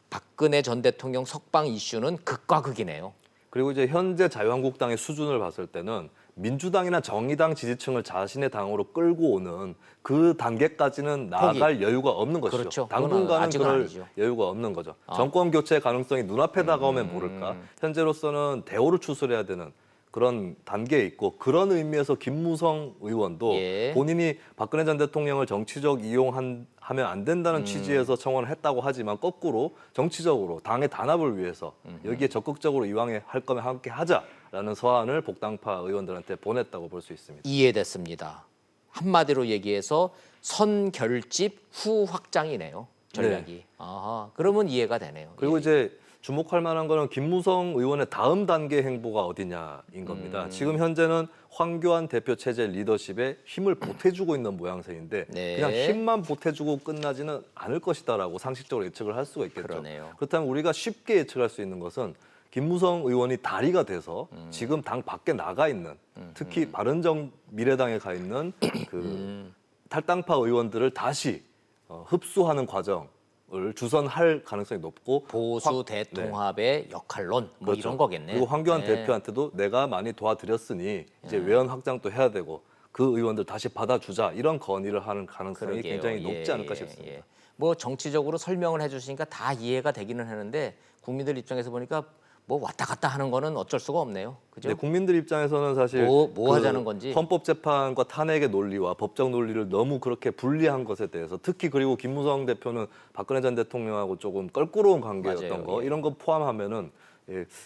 S1: 박근혜 전 대통령 석방 이슈는 극과 극이네요.
S12: 그리고 이제 현재 자유한국당의 수준을 봤을 때는 민주당이나 정의당 지지층을 자신의 당으로 끌고 오는 그 단계까지는 나아갈 여유가 없는 것이죠.
S1: 그렇죠.
S12: 당분간은 그럴
S1: 아니죠.
S12: 여유가 없는 거죠. 정권 교체 가능성이 눈앞에 다가오면 모를까. 현재로서는 대오를 추스려야 되는 그런 단계에 있고 그런 의미에서 김무성 의원도 본인이 박근혜 전 대통령을 정치적 이용하면 안 된다는 취지에서 청원을 했다고 하지만 거꾸로 정치적으로 당의 단합을 위해서 여기에 적극적으로 이왕에 할 거면 함께 하자라는 서한을 복당파 의원들한테 보냈다고 볼 수 있습니다.
S1: 이해됐습니다. 한마디로 얘기해서 선결집 후 확장이네요. 전략이.
S12: 네.
S1: 아하, 그러면 이해가 되네요.
S12: 그리고 이제 주목할 만한 거는 김무성 의원의 다음 단계 행보가 어디냐인 겁니다. 지금 현재는 황교안 대표 체제 리더십에 힘을 보태주고 있는 모양새인데 그냥 힘만 보태주고 끝나지는 않을 것이다라고 상식적으로 예측을 할 수가 있겠죠.
S1: 그러네요.
S12: 그렇다면 우리가 쉽게 예측할 수 있는 것은 김무성 의원이 다리가 돼서 지금 당 밖에 나가 있는 특히 바른미래당에 가 있는 그 탈당파 의원들을 다시 흡수하는 과정. 을 주선할 가능성이 높고
S1: 보수 대통합의 역할론 뭐
S12: 그렇죠.
S1: 이런 거겠네요.
S12: 그리고 황교안 대표한테도 내가 많이 도와드렸으니 이제 외연 확장도 해야 되고 그 의원들 다시 받아주자 이런 건의를 하는 가능성이 굉장히 높지 않을까 싶습니다.
S1: 뭐 정치적으로 설명을 해주시니까 다 이해가 되기는 하는데 국민들 입장에서 보니까 뭐 왔다 갔다 하는 거는 어쩔 수가 없네요. 그죠?
S12: 네, 국민들 입장에서는 사실
S1: 뭐 하자는 건지
S12: 헌법재판과 탄핵의 논리와 법적 논리를 너무 그렇게 분리한 것에 대해서 특히 그리고 김무성 대표는 박근혜 전 대통령하고 조금 껄끄러운 관계였던
S1: 맞아요.
S12: 거 이런 거 포함하면은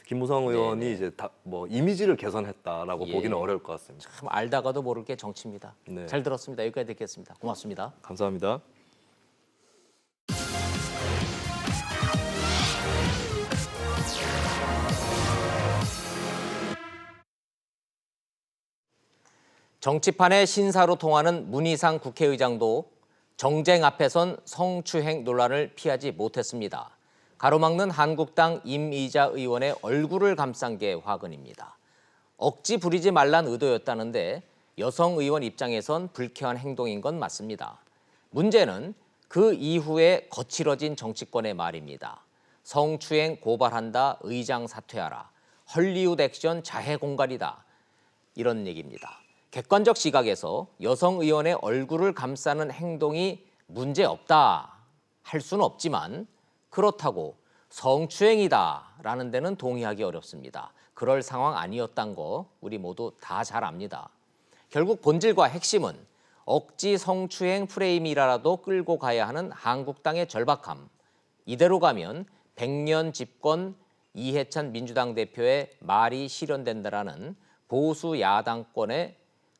S12: 김무성 의원이 이제 뭐 이미지를 개선했다라고 보기는 어려울 것 같습니다.
S1: 참 알다가도 모를 게 정치입니다.
S12: 네.
S1: 잘 들었습니다. 여기까지 듣겠습니다. 고맙습니다.
S12: 감사합니다.
S1: 정치판의 신사로 통하는 문희상 국회의장도 정쟁 앞에선 성추행 논란을 피하지 못했습니다. 가로막는 한국당 임이자 의원의 얼굴을 감싼 게 화근입니다. 억지 부리지 말란 의도였다는데 여성 의원 입장에선 불쾌한 행동인 건 맞습니다. 문제는 그 이후에 거칠어진 정치권의 말입니다. 성추행 고발한다, 의장 사퇴하라, 헐리우드 액션 자해 공갈이다 이런 얘기입니다. 객관적 시각에서 여성 의원의 얼굴을 감싸는 행동이 문제없다 할 수는 없지만 그렇다고 성추행이다라는 데는 동의하기 어렵습니다. 그럴 상황 아니었단 거 우리 모두 다 잘 압니다. 결국 본질과 핵심은 억지 성추행 프레임이라도 끌고 가야 하는 한국당의 절박함. 이대로 가면 100년 집권 이해찬 민주당 대표의 말이 실현된다라는 보수 야당권의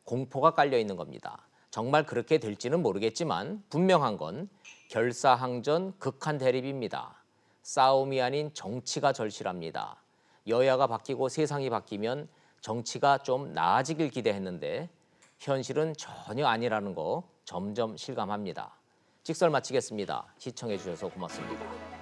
S1: 공포가 깔려 있는 겁니다. 정말 그렇게 될지는 모르겠지만 분명한 건 결사항전 극한 대립입니다. 싸움이 아닌 정치가 절실합니다. 여야가 바뀌고 세상이 바뀌면 정치가 좀 나아지길 기대했는데 현실은 전혀 아니라는 거 점점 실감합니다. 직설 마치겠습니다. 시청해 주셔서 고맙습니다.